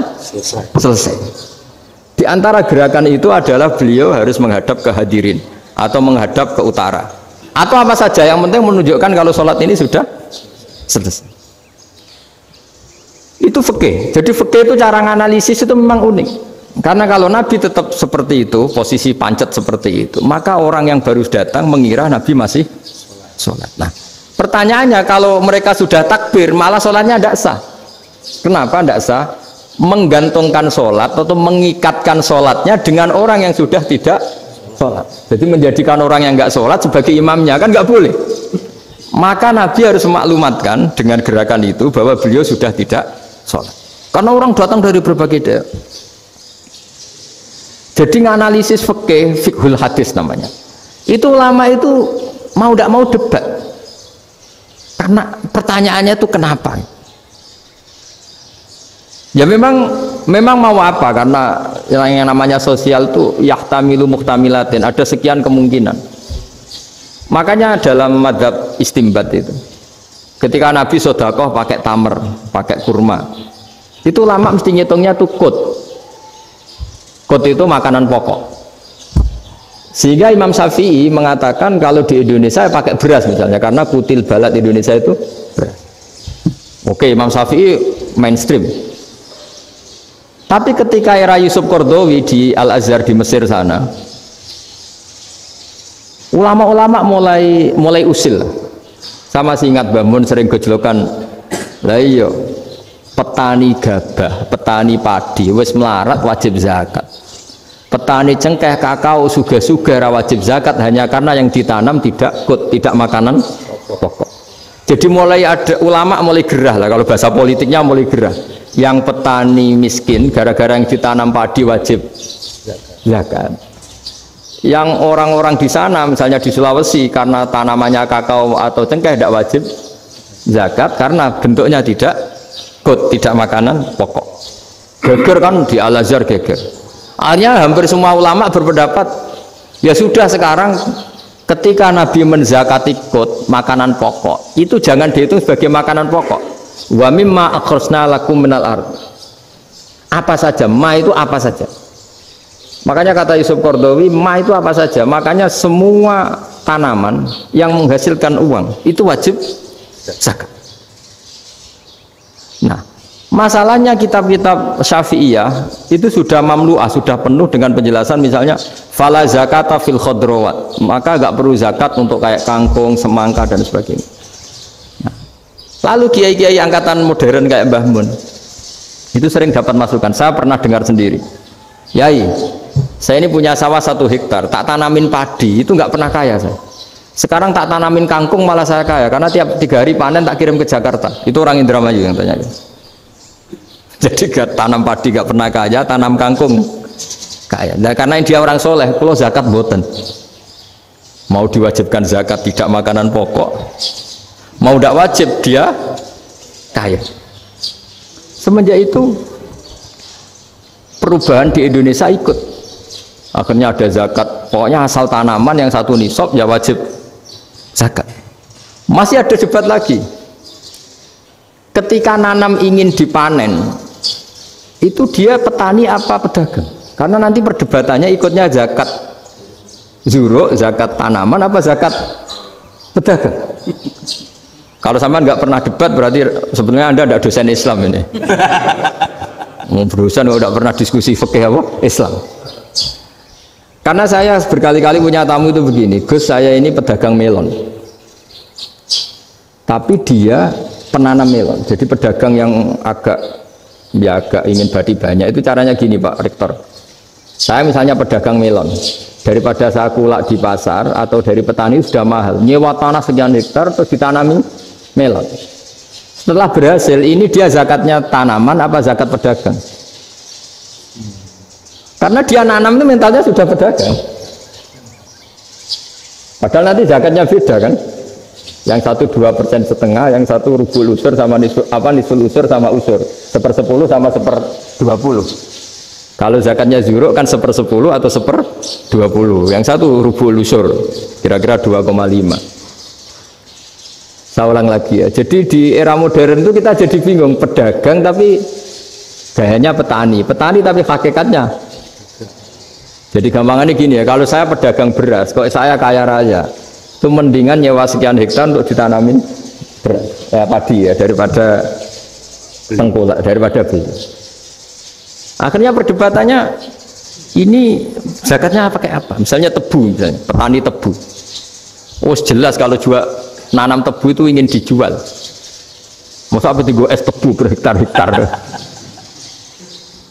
selesai. Di antara gerakan itu adalah beliau harus menghadap ke hadirin atau menghadap ke utara atau apa saja yang penting menunjukkan kalau sholat ini sudah selesai. Itu fikih. Jadi fikih itu cara menganalisis itu memang unik. Karena kalau Nabi tetap seperti itu, posisi pancet seperti itu, maka orang yang baru datang mengira Nabi masih sholat. Nah, pertanyaannya kalau mereka sudah takbir, malah sholatnya tidak sah. Kenapa tidak sah? Menggantungkan sholat atau mengikatkan sholatnya dengan orang yang sudah tidak sholat. Jadi menjadikan orang yang nggak sholat sebagai imamnya, kan nggak boleh. Maka Nabi harus memaklumatkan dengan gerakan itu bahwa beliau sudah tidak sholat. Karena orang datang dari berbagai daerah. Jadi nganalisis fikih, fiqhul hadis namanya. Itu ulama itu mau tidak mau debat. Karena pertanyaannya itu kenapa? Ya memang mau apa? Karena yang namanya sosial itu yahtamilu muhtamilatin, ada sekian kemungkinan. Makanya dalam madzhab istimbat itu, ketika Nabi sodakoh pakai tamer, pakai kurma, itu ulama mesti ngitungnya tuh kut. Kut itu makanan pokok. Sehingga Imam Syafi'i mengatakan kalau di Indonesia pakai beras misalnya, karena kutil balat Indonesia itu beras. Oke, Imam Syafi'i mainstream. Tapi ketika era Yusuf Qaradawi di Al-Azhar di Mesir sana, ulama-ulama mulai usil. Sama sih ingat Mbah Mun sering gejolokan, lah iya petani gabah, petani padi wis melarat wajib zakat. Petani cengkeh, kakao, suga-suga wajib zakat hanya karena yang ditanam tidak makanan pokok. Jadi mulai ada ulama mulai gerah lah, kalau bahasa politiknya mulai gerah. Yang petani miskin gara-gara yang ditanam padi wajib zakat. Yang orang-orang di sana misalnya di Sulawesi karena tanamannya kakao atau cengkeh tidak wajib zakat karena bentuknya tidak makanan pokok. Geger kan di Al-Azhar geger. Akhirnya hampir semua ulama berpendapat ya sudah sekarang ketika Nabi menzakati kut makanan pokok itu jangan dihitung sebagai makanan pokok. Wa mimma akhrajna lakum minal ard. Apa saja, ma itu apa saja. Makanya kata Yusuf Qaradawi, ma itu apa saja. Makanya semua tanaman yang menghasilkan uang itu wajib zakat. Nah, masalahnya kitab-kitab Syafi'iyah itu sudah mamlu'ah, sudah penuh dengan penjelasan misalnya fala zakata fil khadrawat, maka enggak perlu zakat untuk kayak kangkung, semangka dan sebagainya. Nah, lalu kiai-kiai angkatan modern kayak Mbah Mun itu sering dapat masukan. Saya pernah dengar sendiri, Yai, saya ini punya sawah 1 hektar, tak tanamin padi, itu enggak pernah kaya saya. Sekarang tak tanamin kangkung malah saya kaya karena tiap 3 hari panen tak kirim ke Jakarta. Itu orang Indramayu yang tanya. Jadi gak tanam padi gak pernah kaya, tanam kangkung kaya. Nah, karena dia orang soleh, kalau zakat boten. Mau diwajibkan zakat tidak makanan pokok, mau tidak wajib dia kaya. Semenjak itu perubahan di Indonesia ikut. Akhirnya ada zakat, pokoknya asal tanaman yang satu nisab ya wajib zakat. Masih ada debat lagi. Ketika nanam ingin dipanen, itu dia petani apa pedagang? Karena nanti perdebatannya ikutnya zakat zuruk, zakat tanaman apa zakat pedagang. Kalau sampean nggak pernah debat berarti sebenarnya Anda tidak dosen Islam ini. Mau berusaha nggak pernah diskusi fikih apa Islam. Karena saya berkali-kali punya tamu itu begini, Gus saya ini pedagang melon, tapi dia penanam melon, jadi pedagang yang agak ingin badi banyak. Itu caranya gini Pak Rektor, saya misalnya pedagang melon, daripada saya kulak di pasar atau dari petani sudah mahal, nyewa tanah sekian hektar terus ditanami melon. Setelah berhasil ini dia zakatnya tanaman apa zakat pedagang? Karena dia nanam itu mentalnya sudah pedagang. Padahal nanti zakatnya beda kan? Yang satu 2,5%, yang satu rubul usur sama nisful usur sama usur, 1/10 sama 1/20. Kalau zakatnya zuruk kan 1/10 atau 1/20. Yang satu rubul usur, kira-kira 2,5. Saya ulang lagi ya. Jadi di era modern itu kita jadi bingung, pedagang tapi gayanya petani tapi hakikatnya. Jadi gampangannya gini ya, kalau saya pedagang beras, kok saya kaya raya, itu mendingan nyewa sekian hektar untuk ditanamin beras, padi ya, daripada tengkulak, daripada beli. Akhirnya perdebatannya ini zakatnya pakai apa? Misalnya tebu, misalnya petani tebu. Oh jelas kalau nanam tebu itu ingin dijual. Masa apa tiga es tebu berhektar-hektar?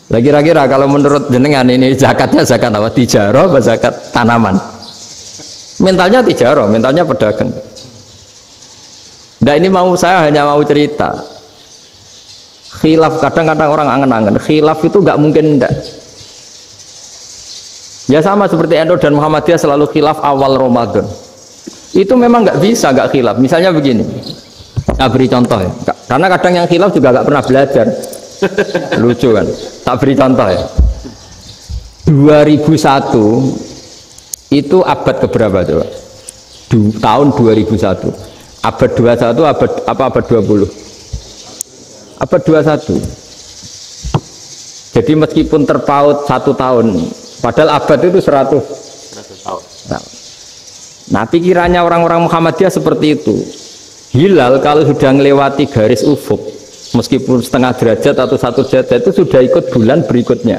Lagi kira-kira kalau menurut jenengan ini zakatnya zakat apa? Tijarah atau zakat tanaman? Mentalnya tijarah, mentalnya pedagang. Nah ini saya hanya mau cerita. Khilaf kadang-kadang orang angen-angen. Khilaf itu nggak mungkin enggak. Ya sama seperti NU dan Muhammadiyah selalu khilaf awal Ramadan. Itu memang nggak bisa nggak khilaf. Misalnya begini. Nah, beri contoh ya. Karena kadang yang khilaf juga nggak pernah belajar. Lucu kan? Tak beri contoh ya. 2001 itu abad keberapa coba? Tahun 2001. Abad 21 abad 20? Abad 21. Jadi meskipun terpaut 1 tahun, padahal abad itu 100 tahun. Nah, pikirannya orang-orang Muhammadiyah seperti itu. Hilal kalau sudah melewati garis ufuk, meskipun setengah derajat atau 1 derajat itu sudah ikut bulan berikutnya.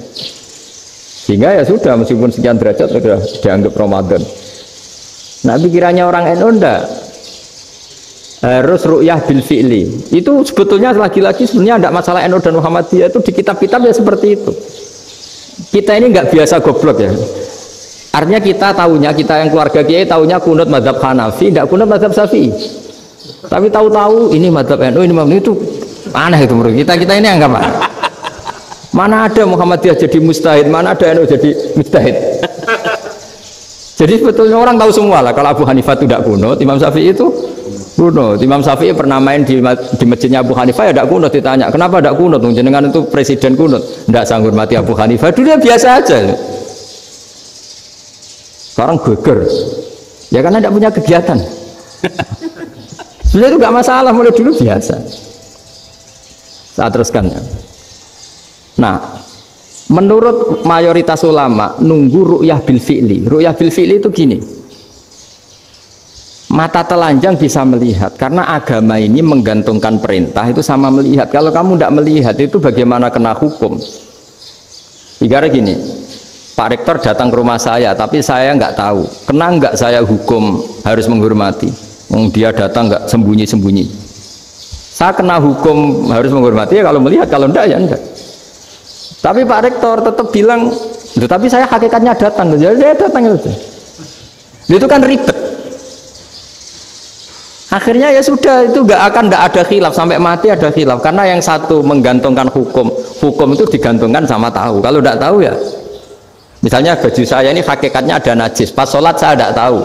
Sehingga ya sudah, meskipun sekian derajat sudah dianggap Ramadan. Nah, pikirannya orang NU enggak. Harus ru'yah bil fi'li. Itu sebetulnya lagi-lagi sebenarnya enggak masalah NU dan Muhammadiyah, itu di kitab-kitab ya seperti itu. Kita ini enggak biasa goblok ya. Artinya kita yang keluarga kiai tahunya kunut mazhab Hanafi, enggak kunut mazhab Syafi'i. Tapi tahu-tahu ini mazhab NU, ini mazhab itu aneh itu menurut kita ini anggap apa? Mana ada Muhammadiyah jadi mustahid, mana ada NU jadi mustahid. Jadi sebetulnya orang tahu semua lah kalau Abu Hanifah itu tidak kunut, Imam Syafi'i itu kunut. Imam Syafi'i pernah main di masjidnya Abu Hanifah ya tidak kunut, ditanya kenapa tidak kunut? Jenengan itu presiden kunut, tidak sanggup mati Abu Hanifah. Dulu ya biasa aja. Sekarang geger, ya karena tidak punya kegiatan. Sebenarnya itu nggak masalah, mulai dulu biasa. Saya teruskan ya. Nah, menurut mayoritas ulama nunggu ru'yah bil fi'li. Ru'yah bil fi'li itu gini. Mata telanjang bisa melihat karena agama ini menggantungkan perintah itu sama melihat. Kalau kamu tidak melihat itu bagaimana kena hukum? Ibarat gini, Pak Rektor datang ke rumah saya tapi saya nggak tahu. Kena nggak saya hukum harus menghormati? Dia datang nggak sembunyi-sembunyi. Saya kena hukum harus menghormati ya kalau melihat, kalau enggak ya enggak. Tapi Pak Rektor tetap bilang, tapi saya hakikatnya datang, jadi saya datang itu. Itu kan ribet. Akhirnya ya sudah, itu nggak ada khilaf sampai mati, ada khilaf karena yang satu menggantungkan hukum itu digantungkan sama tahu. Kalau tidak tahu ya, misalnya baju saya ini hakikatnya ada najis, pas sholat saya tidak tahu,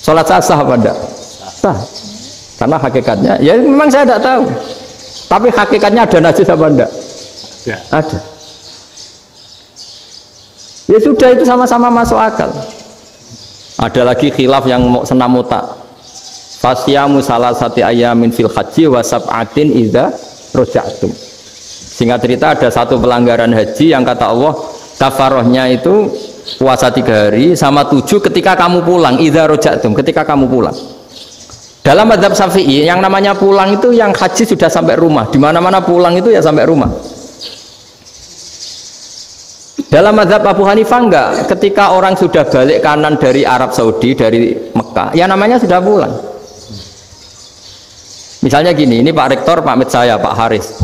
sholat saya sah apa tidak? Sah, karena hakikatnya ya memang saya tidak tahu, tapi hakikatnya ada najis apa tidak? Ada. Ya sudah, itu sama-sama masuk akal. Ada lagi khilaf yang senam otak. Fasyamu salasati ayamin fil haji wa sab'atin idza raja'tum. Singkat cerita ada satu pelanggaran haji yang kata Allah kafarohnya itu puasa 3 hari sama 7 ketika kamu pulang, idza raja'tum, ketika kamu pulang. Dalam mazhab Syafi'i yang namanya pulang itu yang haji sudah sampai rumah. Di mana-mana pulang itu ya sampai rumah. Dalam mazhab Abu Hanifah enggak, ketika orang sudah balik kanan dari Arab Saudi, dari Mekah, ya namanya sudah pulang. Misalnya gini, ini Pak Rektor pamit saya, Pak Haris.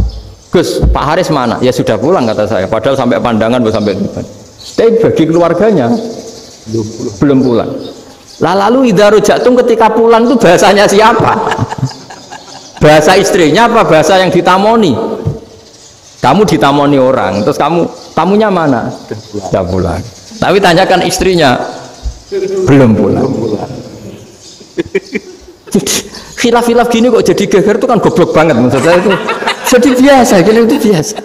Gus, Pak Haris mana? Ya sudah pulang kata saya, padahal sampai pandangan belum sampai depan. Tapi bagi keluarganya belum pulang. Lalu idza raja'tum ketika pulang itu bahasanya siapa? Bahasa istrinya apa bahasa yang ditamoni? Kamu ditamoni orang, terus tamunya mana? Sudah pulang. Tapi tanyakan istrinya, belum pulang. Khilaf-khilaf gini kok jadi geger itu kan goblok banget maksud saya itu. Jadi biasa, gini itu biasa.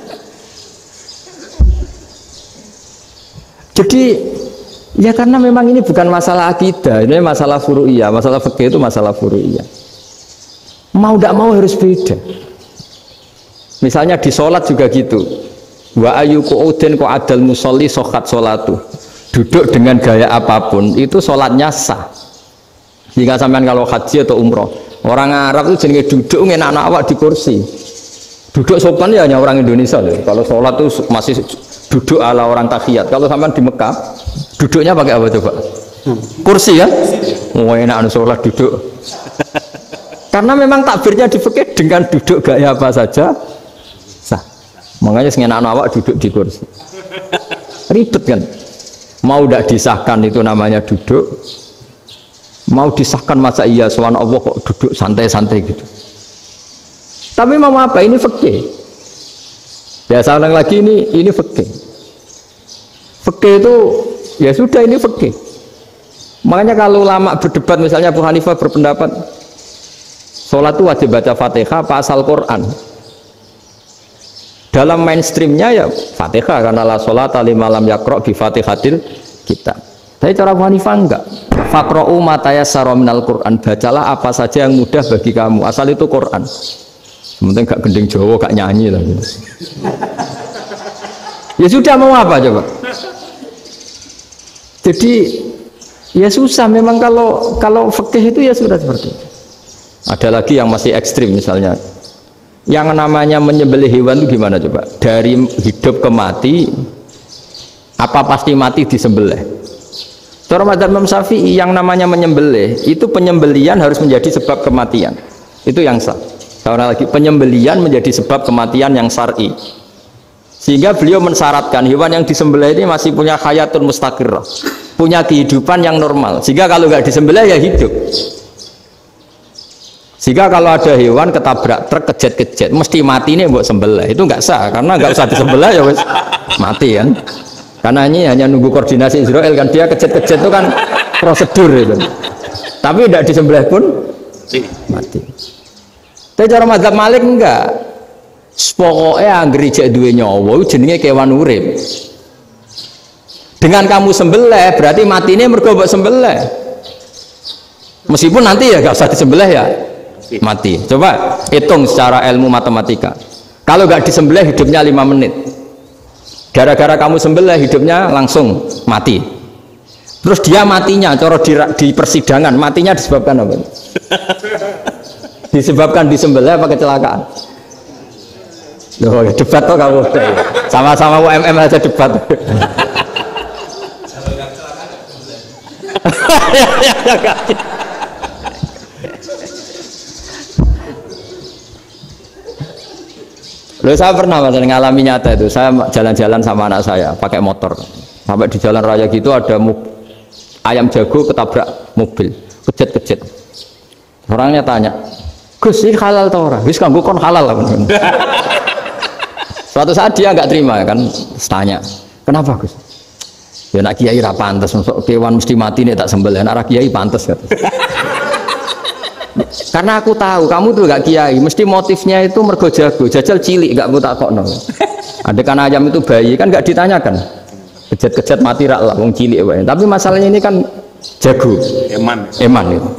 Jadi ya karena memang ini bukan masalah akidah, ini masalah furu'iyah, masalah fikih itu masalah furu'iyah. Mau tidak mau harus beda. Misalnya di sholat juga gitu. Wa ayyuku udin ko adal musolli sokat sholatu. Duduk dengan gaya apapun itu sholatnya sah. Jika sampean kalau haji atau umroh, orang Arab itu jenenge duduk enak awak di kursi. Duduk sopan ya hanya orang Indonesia loh. Kalau sholat itu masih duduk ala orang tahiyat. Kalau sampean di Mekah, duduknya pakai apa coba? Kursi ya? Oh enak sholat duduk. Karena memang takbirnya di fikih dengan duduk gaya apa saja sah. Makanya sengenak awak duduk di kursi. Ribet kan? Mau tidak disahkan itu namanya duduk. Mau disahkan masa iya soal Allah kok duduk santai-santai gitu. Tapi mau apa? Ini fikih. Ya saya ulang lagi, ini fikih. Fikih itu ya sudah, ini fikih. Makanya kalau ulama berdebat, misalnya Abu Hanifah berpendapat sholat itu wajib baca Fatihah pasal Quran. Dalam mainstreamnya ya Fatihah, karena la sholata liman lam yaqra bi Fatihatil kitab. Tapi cara Abu Hanifah enggak. Faqra'u ma tayassara minal Qur'an, bacalah apa saja yang mudah bagi kamu, asal itu Quran. Sementing gak gending Jawa, gak nyanyi lah gitu. Ya sudah, mau apa coba? Jadi ya susah memang kalau fikih itu ya sudah seperti itu. Ada lagi yang masih ekstrim, misalnya yang namanya menyembelih hewan itu gimana coba? Dari hidup ke mati, apa pasti mati disembelih? Cara mazhab Imam Syafi'i yang namanya menyembelih itu penyembelian harus menjadi sebab kematian. Itu yang sah. Karena lagi penyembelian menjadi sebab kematian yang syar'i. Sehingga beliau mensyaratkan hewan yang disembelih ini masih punya hayatun mustaqirrah, punya kehidupan yang normal. Sehingga kalau nggak disembelih ya hidup. Sehingga kalau ada hewan ketabrak truk kejet-kejet mesti mati ini buat sembelih, itu nggak sah karena nggak usah disembelih ya wes mati kan. Karena ini hanya nunggu koordinasi Israel kan, dia kejet-kejet itu kan prosedur itu. Tapi tidak disembelih pun mati. Tapi cara mazhab Malik enggak. Pokoknya anggere jek duwe nyawa jenenge kewan urip. Dengan kamu sembelih berarti matine mergo mbok sembelih. Meskipun nanti ya enggak usah disembelih ya mati. Coba hitung secara ilmu matematika. Kalau enggak disembelih hidupnya 5 menit. Gara-gara kamu sembelih hidupnya langsung mati. Terus dia matinya, cara di persidangan matinya disebabkan apa? Disebabkan disembelih apa kecelakaan? Loh, debat toh kamu. Sama-sama UMM aja debat. Loh, saya pernah ngalami nyata itu. Saya jalan-jalan sama anak saya pakai motor. Sampai di jalan raya gitu ada ayam jago ketabrak mobil, kejet-kejet. Orangnya tanya, Gus ini halal atau ora? Wis kanggo kon halal lah. Suatu saat dia nggak terima kan, tanya, kenapa Gus? Ya nak kiai ra pantes, masuk kewan mesti mati nih tak sembelih. Nak kiai pantes kata. Karena aku tahu kamu tuh gak kiai, mesti motifnya itu mergo jago, jajal cilik gak mau takokno. Adekan ayam itu bayi kan gak ditanyakan. Kejat-kejat mati rak lah, wong cilik wae. Tapi masalahnya ini kan jago, eman itu.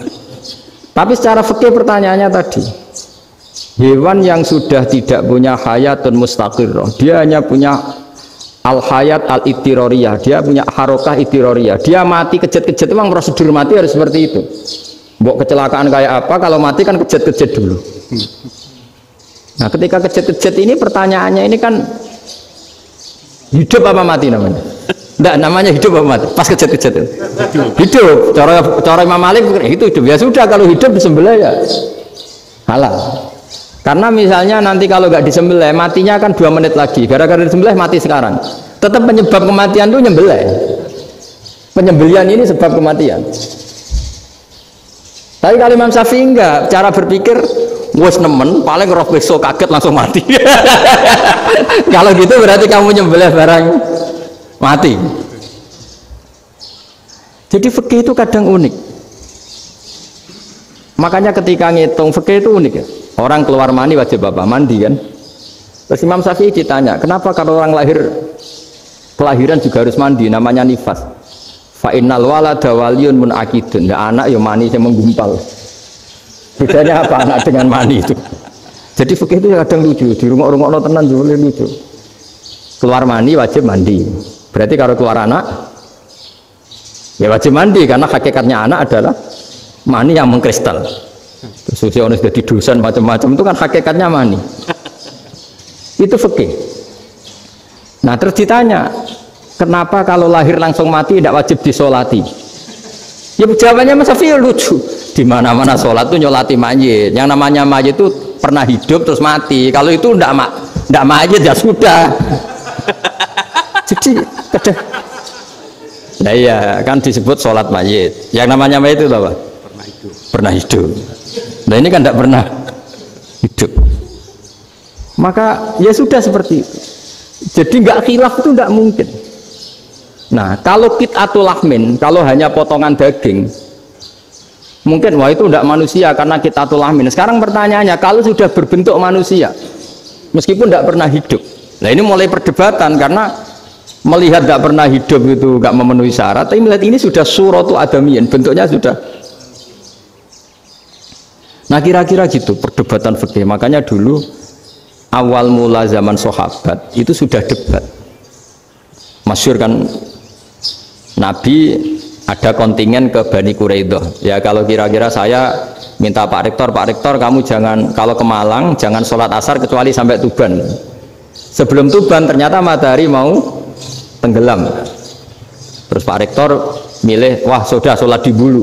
Tapi secara fikih pertanyaannya tadi, hewan yang sudah tidak punya hayatun mustaqirrah, dia hanya punya al hayat al ittiroriyah, dia punya harokah ittiroriyah. Dia mati kejat-kejat, memang prosedur mati harus seperti itu. Mbok kecelakaan kayak apa, kalau mati kan kejat-kejat dulu. Nah ketika kejat-kejat ini pertanyaannya ini kan hidup apa mati namanya? Enggak, namanya hidup apa mati? Pas kejat-kejat itu hidup. Cara Imam Malik itu hidup. Ya sudah, kalau hidup disembelih ya halal. Karena misalnya nanti kalau nggak disembelih matinya kan 2 menit lagi, gara-gara disembelih mati sekarang. Tetap penyebab kematian itu nyembelih. Penyembelian ini sebab kematian. Tapi kalau Imam Syafi'i enggak, cara berpikir wes nemen, paling roh besok kaget langsung mati. Kalau gitu berarti kamu nyembelih barang mati. Jadi fikih itu kadang unik. Makanya ketika ngitung fikih itu unik ya. Orang keluar mani wajib apa? Mandi kan. Terus Imam Syafi'i ditanya, kenapa kalau orang lahir kelahiran juga harus mandi? Namanya nifas. Fa innal walada waliyun munakidun. Ya anak ya mani yang menggumpal. Bedanya apa anak dengan mani itu? Jadi fikih itu kadang lucu, di rumah-rumah tenan juga lucu. Keluar mani wajib mandi. Berarti kalau keluar anak ya wajib mandi, karena hakikatnya anak adalah mani yang mengkristal. Terus usia sudah didosan macam-macam itu kan hakikatnya mani. Itu fikih. Nah terus ditanya, kenapa kalau lahir langsung mati tidak wajib disolati? Ya jawabannya Mas Syafi'i lucu. Di mana-mana sholat tuh nyolati mayit. Yang namanya mayit itu pernah hidup terus mati. Kalau itu ndak mayit ya sudah. Jadi kadang, nah iya kan disebut sholat mayit. Yang namanya mayit itu apa? Pernah hidup. Nah ini kan tidak pernah hidup. Maka ya sudah seperti itu. Jadi nggak khilaf itu nggak mungkin. Nah kalau qit'atul lahmin, kalau hanya potongan daging, mungkin wah itu tidak manusia karena qit'atul lahmin. Sekarang pertanyaannya, kalau sudah berbentuk manusia, meskipun tidak pernah hidup, nah ini mulai perdebatan karena melihat tidak pernah hidup itu nggak memenuhi syarat, tapi melihat ini sudah suratu adamiyin, bentuknya sudah. Nah kira-kira gitu perdebatan fikih. Makanya dulu awal mula zaman sahabat itu sudah debat. Masyhur kan Nabi ada kontingen ke Bani Quraidah. Ya kalau kira-kira saya minta Pak Rektor kamu jangan, kalau ke Malang jangan sholat asar kecuali sampai Tuban. Sebelum Tuban ternyata matahari mau tenggelam. Terus Pak Rektor milih, wah sudah sholat di Bulu.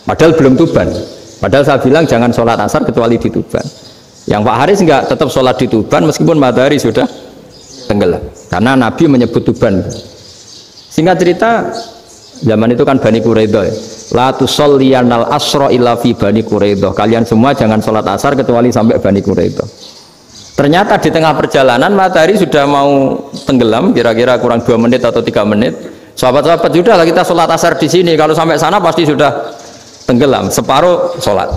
Padahal belum Tuban. Padahal saya bilang jangan sholat asar kecuali di Tuban. Yang Pak Haris enggak, tetap sholat di Tuban meskipun matahari sudah tenggelam. Karena Nabi menyebut Tuban. Singkat cerita, zaman itu kan Bani Quraidah. La tusolliyanal asra illa fi Bani Quraidah. Kalian semua jangan sholat asar kecuali sampai Bani Quraidah. Ternyata di tengah perjalanan matahari sudah mau tenggelam, kira-kira kurang 2 menit atau 3 menit. Sahabat-sahabat, sudah lah kita sholat asar di sini. Kalau sampai sana pasti sudah tenggelam. Separuh sholat.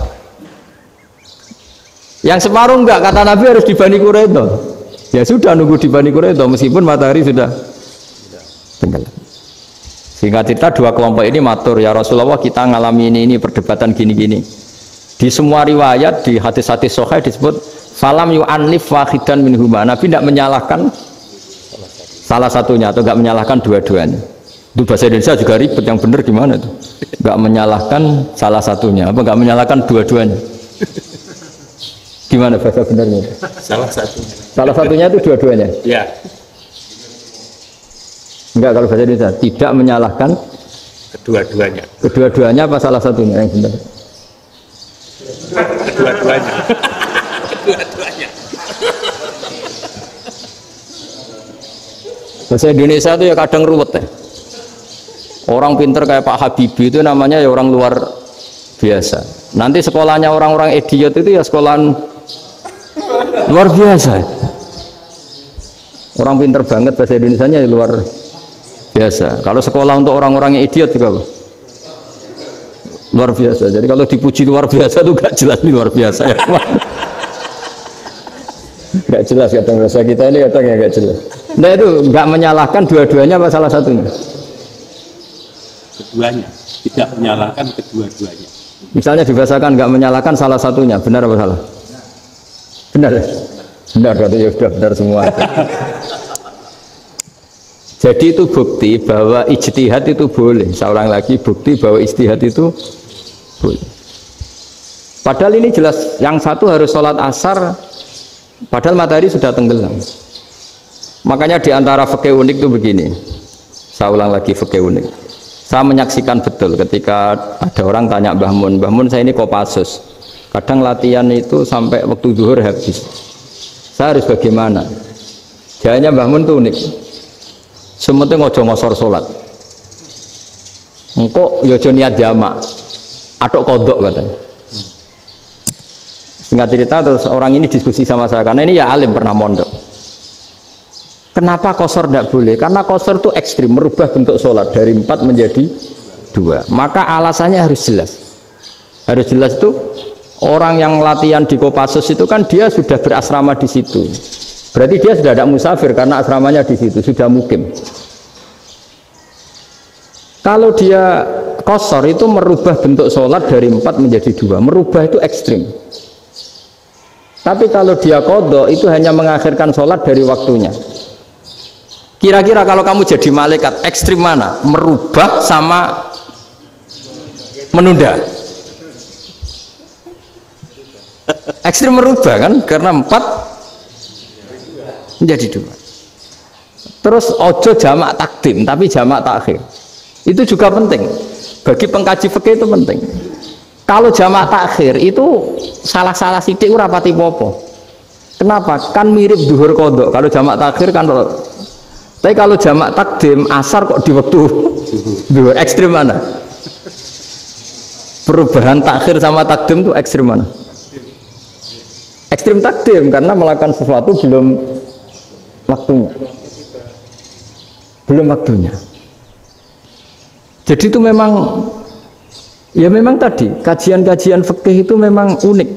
Yang separuh enggak, kata Nabi harus di Bani Quraidah. Ya sudah nunggu di Bani Quraidah meskipun matahari sudah tenggelam. Sehingga cerita dua kelompok ini matur, ya Rasulullah kita ngalami ini perdebatan gini-gini. Di semua riwayat di hadis-hadis sahih disebut falam yu'annif wahidan minhuma. Nabi tidak menyalahkan salah satunya atau enggak menyalahkan dua-duanya. Itu bahasa Indonesia juga ribet, yang benar gimana tuh? Enggak menyalahkan salah satunya, apa enggak menyalahkan dua-duanya? Gimana bahasa benarnya? Salah satunya. Salah satunya itu dua-duanya? Ya. Enggak, kalau bahasa Indonesia tidak menyalahkan Kedua-duanya. Kedua-duanya apa salah satunya yang benar? Kedua-duanya. Kedua-duanya. Bahasa Indonesia itu ya kadang ruwet ya. Orang pinter kayak Pak Habibie itu namanya ya orang luar biasa. Nanti sekolahnya orang-orang idiot itu ya sekolahan luar biasa. Orang pinter banget bahasa Indonesianya luar biasa. Kalau sekolah untuk orang-orang yang idiot juga luar biasa. Jadi kalau dipuji luar biasa itu gak jelas ini luar biasa ya. Gak jelas kata bahasa kita ini katanya gak jelas. Nah itu gak menyalahkan dua-duanya apa salah satunya? Keduanya, tidak menyalahkan kedua-duanya. Misalnya dibahasakan nggak menyalahkan salah satunya, benar apa salah? Benar ya? Benar, berarti ya sudah benar semua. Jadi itu bukti bahwa ijtihad itu boleh. Saya ulang lagi, bukti bahwa ijtihad itu boleh. Padahal ini jelas, yang satu harus sholat asar, padahal matahari sudah tenggelam. Makanya di antara fikih unik itu begini. Saya ulang lagi fikih unik. Saya menyaksikan betul ketika ada orang tanya Mbah Mun, saya ini Kopassus. Kadang latihan itu sampai waktu zuhur habis. Saya harus bagaimana? Jawabnya Mbah Mun itu unik. Sementing ojo ngosor sholat. Engkau yojo niat jamak, atau kodok katanya. Singkat cerita terus orang ini diskusi sama saya karena ini ya alim pernah mondok. Kenapa kosor tidak boleh? Karena kosor itu ekstrim, merubah bentuk sholat dari 4 menjadi 2. Maka alasannya harus jelas. Harus jelas itu orang yang latihan di Kopassus itu kan dia sudah berasrama di situ. Berarti dia sudah tidak musafir karena asramanya di situ, sudah mukim. Kalau dia kosor itu merubah bentuk sholat dari 4 menjadi 2. Merubah itu ekstrim. Tapi kalau dia qadha itu hanya mengakhirkan sholat dari waktunya. Kira-kira kalau kamu jadi malaikat ekstrim mana? Merubah sama menunda? Ekstrim merubah kan? Karena 4 menjadi 2. Terus ojo jamak takdim tapi jamak takhir. Itu juga penting. Bagi pengkaji fikih itu penting. Kalau jamak takhir itu salah-salah sidik ora pati popo. Kenapa? Kan mirip zuhur qadha. Kalau jamak takhir kan. Tapi kalau jamak takdim asar kok di waktu dua ekstrim mana? Perubahan takhir sama takdim itu ekstrim mana? Ekstrim takdim karena melakukan sesuatu belum waktunya. Belum waktunya. Jadi itu memang ya memang tadi kajian-kajian fikih itu memang unik.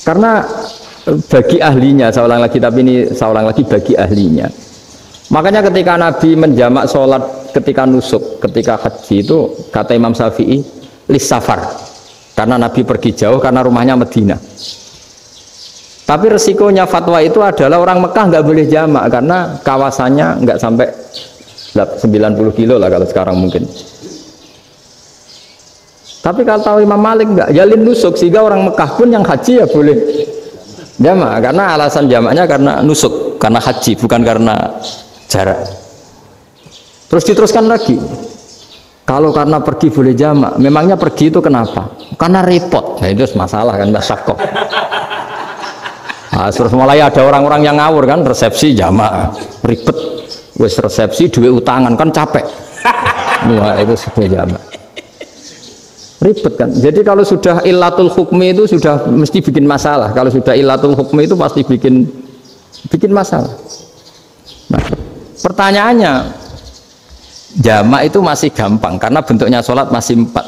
Karena bagi ahlinya, saya ulang lagi, tapi ini saya ulang lagi bagi ahlinya. Makanya ketika Nabi menjamak sholat ketika nusuk, ketika haji itu kata Imam Syafi'i lis safar, karena Nabi pergi jauh karena rumahnya Medina. Tapi resikonya fatwa itu adalah orang Mekah nggak boleh jamak karena kawasannya nggak sampai 90 kilo lah kalau sekarang mungkin. Tapi kalau tahu Imam Malik nggak, jalin nusuk sehingga orang Mekah pun yang haji ya boleh jamak karena alasan jamaknya karena nusuk, karena haji bukan karena jarak. Terus diteruskan lagi, kalau karena pergi boleh jamak, memangnya pergi itu kenapa? Karena repot. Nah itu masalah kan, masyakoh. Nah, terus mulai ada orang-orang yang ngawur kan, resepsi jamak ribet, wes resepsi duit utangan kan capek. Wah itu sudah jamak ribet kan. Jadi kalau sudah illatul hukmi itu sudah mesti bikin masalah. Kalau sudah illatul hukmi itu pasti bikin masalah. Nah, pertanyaannya, jamak itu masih gampang karena bentuknya sholat masih 4.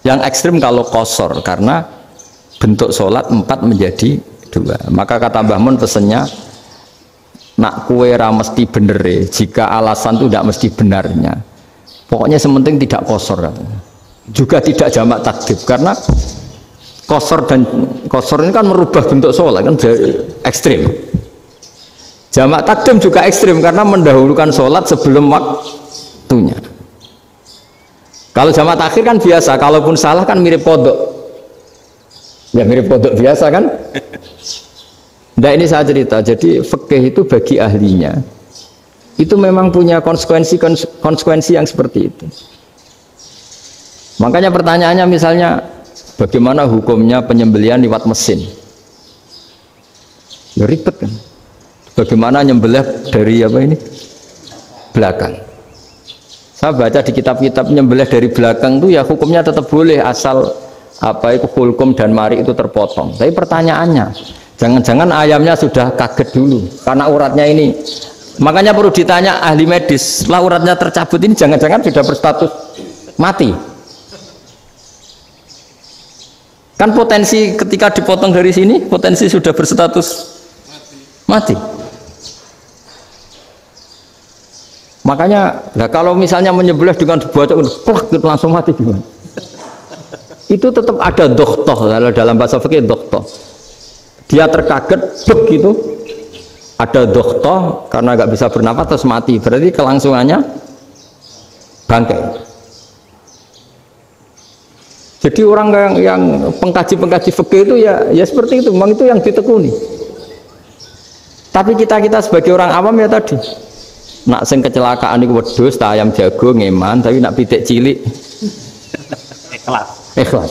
Yang ekstrim kalau qasar karena bentuk sholat 4 menjadi 2. Maka kata Mbah Mun pesennya, nak kue ra mesti bener, jika alasan itu tidak mesti benarnya. Pokoknya sementing tidak qasar. Juga tidak jamak takdim karena qasar ini kan merubah bentuk sholat kan ekstrim. Jamak takdim juga ekstrim karena mendahulukan sholat sebelum waktunya. Kalau jamak takhir kan biasa, kalaupun salah kan mirip kodok. Ya mirip kodok biasa kan. Nah ini saya cerita, jadi fikih itu bagi ahlinya itu memang punya konsekuensi yang seperti itu. Makanya pertanyaannya misalnya bagaimana hukumnya penyembelihan lewat mesin? Ya ribet kan. Bagaimana nyembelih dari apa ini? Belakang. Saya baca di kitab-kitab nyembelih dari belakang itu ya hukumnya tetap boleh asal apa itu hulkum dan mari itu terpotong. Tapi pertanyaannya, jangan-jangan ayamnya sudah kaget dulu karena uratnya ini. Makanya perlu ditanya ahli medis, setelah uratnya tercabut ini jangan-jangan sudah berstatus mati. Kan potensi ketika dipotong dari sini, potensi sudah berstatus mati. Makanya, nah kalau misalnya menyembelih dengan dibaca plak gitu langsung mati gimana? Itu tetap ada doktoh, kalau dalam bahasa fikih doktoh. Dia terkaget, begitu ada doktoh karena nggak bisa bernafas terus mati. Berarti kelangsungannya bangkai. Jadi orang yang pengkaji fikih itu ya seperti itu, memang itu yang ditekuni. Tapi kita sebagai orang awam ya tadi, nak sing kecelakaan itu wedhus, ayam jago ngeman, tapi nak pitik cilik ikhlas.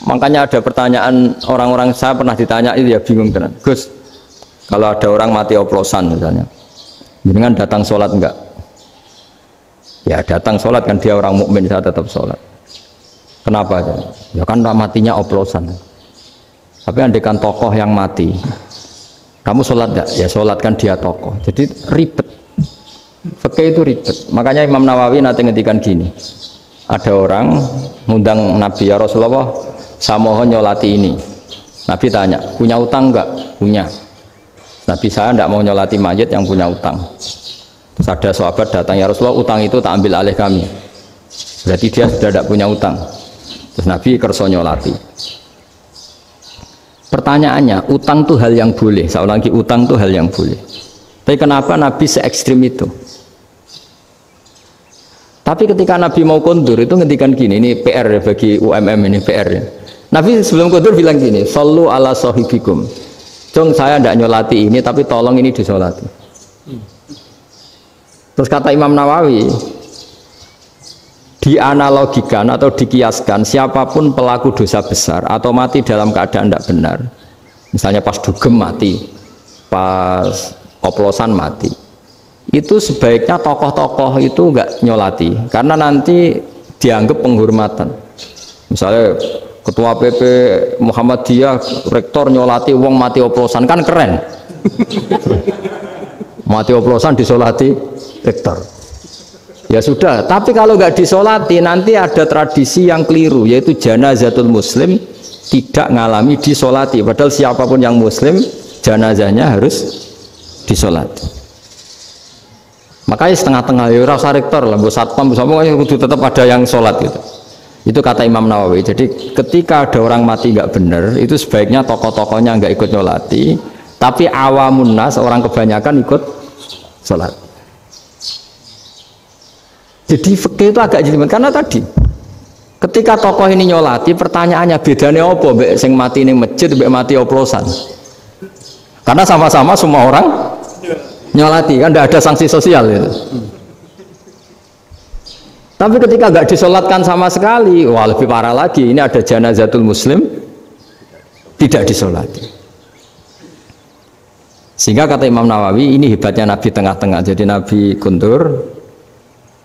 Makanya ada pertanyaan orang-orang, saya pernah ditanya itu ya bingung tenan. Gus, kalau ada orang mati oplosan misalnya, jenengan datang sholat enggak? Ya datang sholat kan, dia orang mukmin, saya tetap sholat. Kenapa? Ya kan matinya oplosan. Tapi andaikan tokoh yang mati, kamu sholat enggak? Ya sholat, kan dia tokoh. Jadi ribet. Fikih itu ribet. Makanya Imam Nawawi nanti ngendikan gini. Ada orang ngundang Nabi, ya Rasulullah, saya mohon nyolati ini. Nabi tanya, punya utang enggak? Punya. Nabi, saya enggak mau nyolati mayit yang punya utang. Terus ada sahabat datang, ya Rasulullah, utang itu tak ambil alih kami. Berarti dia sudah tidak punya utang. Terus Nabi kerso nyolati. Pertanyaannya, utang itu hal yang boleh. Saya ulangi, utang itu hal yang boleh. Tapi kenapa Nabi se ekstrim itu? Tapi ketika Nabi mau kondur itu ngendikan gini, ini PR ya bagi UMM, ini PR ya. Nabi sebelum kondur bilang gini, sallu ala sahibikum. Jong, saya tidak nyolati ini, tapi tolong ini disolati. Terus kata Imam Nawawi, dianalogikan atau dikiaskan, siapapun pelaku dosa besar atau mati dalam keadaan tidak benar, misalnya pas dugem mati, pas oplosan mati, itu sebaiknya tokoh-tokoh itu enggak nyolati, karena nanti dianggap penghormatan. Misalnya ketua PP Muhammadiyah, rektor nyolati wong mati oplosan, kan keren. Mati oplosan disolati rektor. Ya sudah, tapi kalau nggak disolati nanti ada tradisi yang keliru, yaitu janazatul muslim tidak ngalami disolati, padahal siapapun yang muslim janazahnya harus disolati. Makanya setengah-tengah ya rasa rektor lah, satpam bersama itu tetap ada yang sholat gitu. Itu kata Imam Nawawi. Jadi ketika ada orang mati nggak benar, itu sebaiknya tokoh-tokohnya nggak ikut nyolati, tapi awamun nas, orang kebanyakan ikut sholat. Jadi fikih itu agak jelimet karena tadi ketika tokoh ini nyolati, pertanyaannya bedanya apa mbek sing mati ning masjid mbek mati oplosan? Karena sama-sama semua orang nyolati, kan tidak ada sanksi sosial itu. Tapi ketika nggak disolatkan sama sekali, wah lebih parah lagi. Ini ada janazatul muslim tidak disolati. Sehingga kata Imam Nawawi, ini hebatnya Nabi tengah-tengah. Jadi Nabi kundur,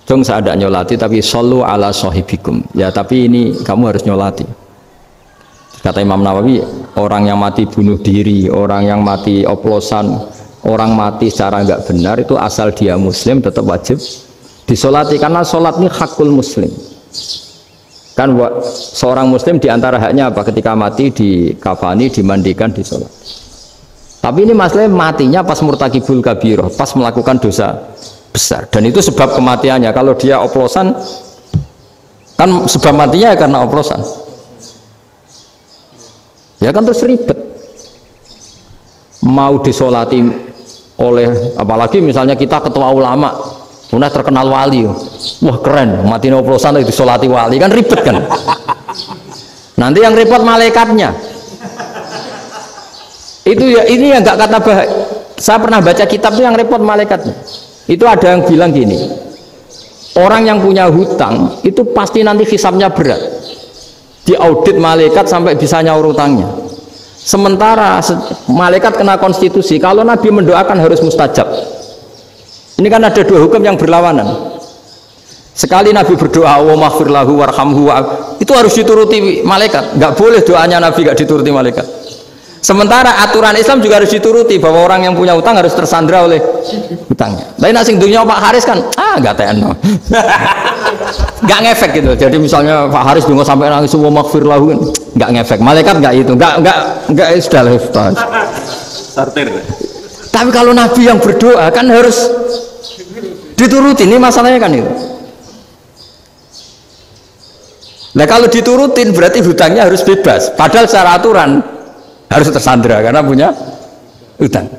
dong saya ada nyolati, tapi sallu ala sahibikum. Ya tapi ini kamu harus nyolati. Kata Imam Nawawi, orang yang mati bunuh diri, orang yang mati oplosan, orang mati secara nggak benar itu asal dia muslim tetap wajib disolati, karena sholat ini hakul muslim. Kan seorang muslim diantara haknya apa? Ketika mati dikafani, dimandikan, disolat. Tapi ini masalahnya matinya pas murtakibul kabiroh, pas melakukan dosa besar, dan itu sebab kematiannya. Kalau dia oplosan, kan sebab matinya karena oplosan. Ya kan terus ribet. Mau disolati oleh, apalagi misalnya kita ketua ulama, udah terkenal wali, wah keren, mati oplosan itu disolati wali, kan ribet kan. Nanti yang repot malaikatnya. Itu ya, ini yang nggak kata bahaya. Saya pernah baca kitab itu yang repot malaikatnya. Itu ada yang bilang gini, orang yang punya hutang itu pasti nanti hisabnya berat, diaudit malaikat sampai bisa nyaur hutangnya. Sementara malaikat kena konstitusi, kalau Nabi mendoakan harus mustajab. Ini kan ada dua hukum yang berlawanan. Sekali Nabi berdoa, wa maghfir lahu warhamhu, itu harus dituruti malaikat. Nggak boleh doanya Nabi nggak dituruti malaikat. Sementara aturan Islam juga harus dituruti, bahwa orang yang punya utang harus tersandra oleh utangnya. Lain asing dunia Pak Haris kan, nggak TNO, nggak ngefek gitu. Jadi misalnya Pak Haris dungo sampai nangis wa maghfir lahu, nggak ngefek. Malaikat nggak itu, nggak sudah lah. Sortir. Tapi kalau Nabi yang berdoa kan harus dituruti. Ini masalahnya kan itu. Nah kalau diturutin berarti hutangnya harus bebas. Padahal secara aturan harus tersandra karena punya hutang.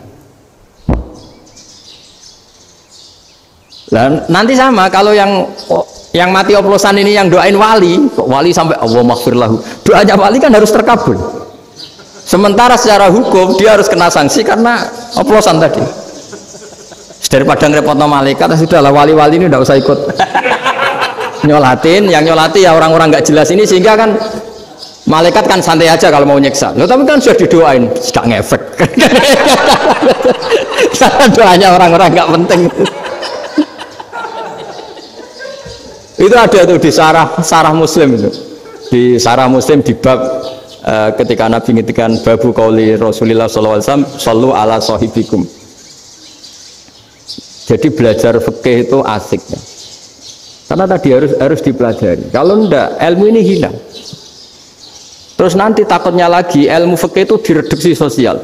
Dan nanti sama kalau yang mati oplosan ini yang doain wali, kok wali sampai Allah maghfir lahu, doanya wali kan harus terkabul. Sementara secara hukum dia harus kena sanksi karena oplosan tadi. Daripada ngerepotno malaikat, sudahlah wali-wali ini tidak usah ikut nyolatin, yang nyolati ya orang-orang nggak jelas ini, sehingga kan malaikat kan santai aja kalau mau nyeksa. Loh, tapi kan sudah didoain, tidak ngefek. Karena doanya orang-orang nggak penting. Itu ada tuh di sarah Muslim itu. Di sarah Muslim di bab ketika Nabi ngintikan babu qauli Rasulullah sallallahu alaihi wasallam, sallu ala sahibikum. Jadi belajar fikih itu asik ya. Karena tadi harus dipelajari. Kalau enggak, ilmu ini hilang. Terus nanti takutnya lagi ilmu fikih itu direduksi sosial.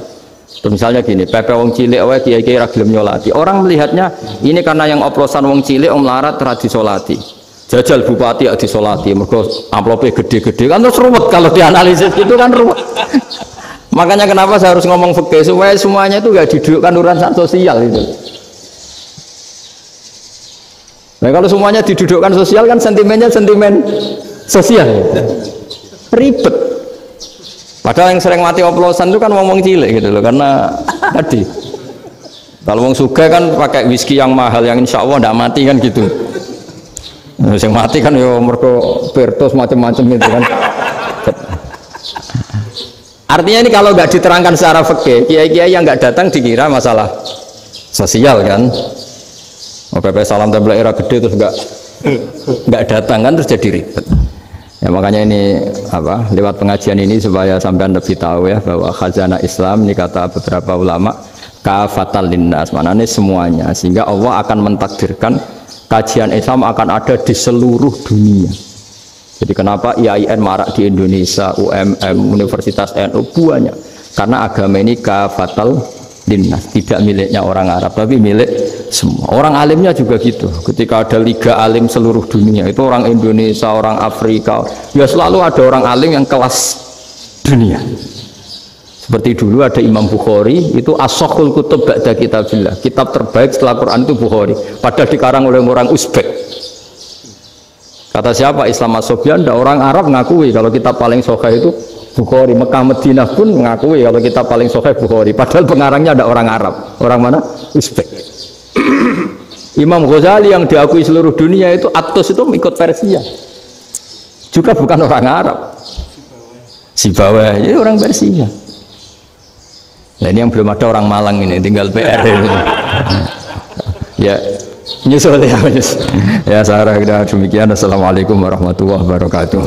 Terus misalnya gini, pepe wong cilik wae kiai-kiai ra gelem nyolati. Orang melihatnya ini karena yang oplosan wong cilik om larat ra disolati. Jajal bupati ya disolati, mergo amplope gede-gede kan terus ruwet kalau dianalisis gitu kan ruwet. Makanya kenapa saya harus ngomong fikih supaya semuanya itu enggak didudukkan urusan sosial itu. Nah kalau semuanya didudukkan sosial kan sentimennya sentimen sosial, ribet. Padahal yang sering mati oplosan itu kan ngomong cilik gitu loh, karena tadi kalau ngomong suga kan pakai whisky yang mahal yang insya Allah tidak mati kan gitu. Nah, yang mati kan yo mergo Bertos macam-macam gitu kan. Artinya ini kalau nggak diterangkan secara fikih, kiai-kiai yang nggak datang dikira masalah sosial kan. PP salam tempel era gede terus nggak datang kan terus jadi ribet. Ya makanya ini apa lewat pengajian ini supaya sampean lebih tahu ya bahwa khazanah Islam ini kata beberapa ulama kafatal linnas, maknanya semuanya, sehingga Allah akan mentakdirkan kajian Islam akan ada di seluruh dunia. Jadi kenapa IAIN marak di Indonesia, UMM, Universitas NU banyak, karena agama ini kafatal linnas, tidak miliknya orang Arab tapi milik semua. Orang alimnya juga gitu. Ketika ada liga alim seluruh dunia, itu orang Indonesia, orang Afrika, ya selalu ada orang alim yang kelas dunia. Seperti dulu ada Imam Bukhari, itu as-sakhul kutub ba'da kitabillah, kitab terbaik setelah Quran itu Bukhari, padahal dikarang oleh orang Uzbek. Kata siapa? Islam As-Sobyan, orang Arab ngakui kalau kitab paling sahih itu Bukhari. Mekah Madinah pun mengakui kalau kita paling sahih Bukhari, padahal pengarangnya ada orang Arab. Orang mana? Uzbek. Imam Ghazali yang diakui seluruh dunia itu Atos itu ikut Persia, juga bukan orang Arab. Sibawayh jadi orang Persia. Nah ini yang belum ada orang Malang ini, tinggal PR ini. Ya nyusul ya, ya saya kira demikian. Assalamualaikum warahmatullahi wabarakatuh.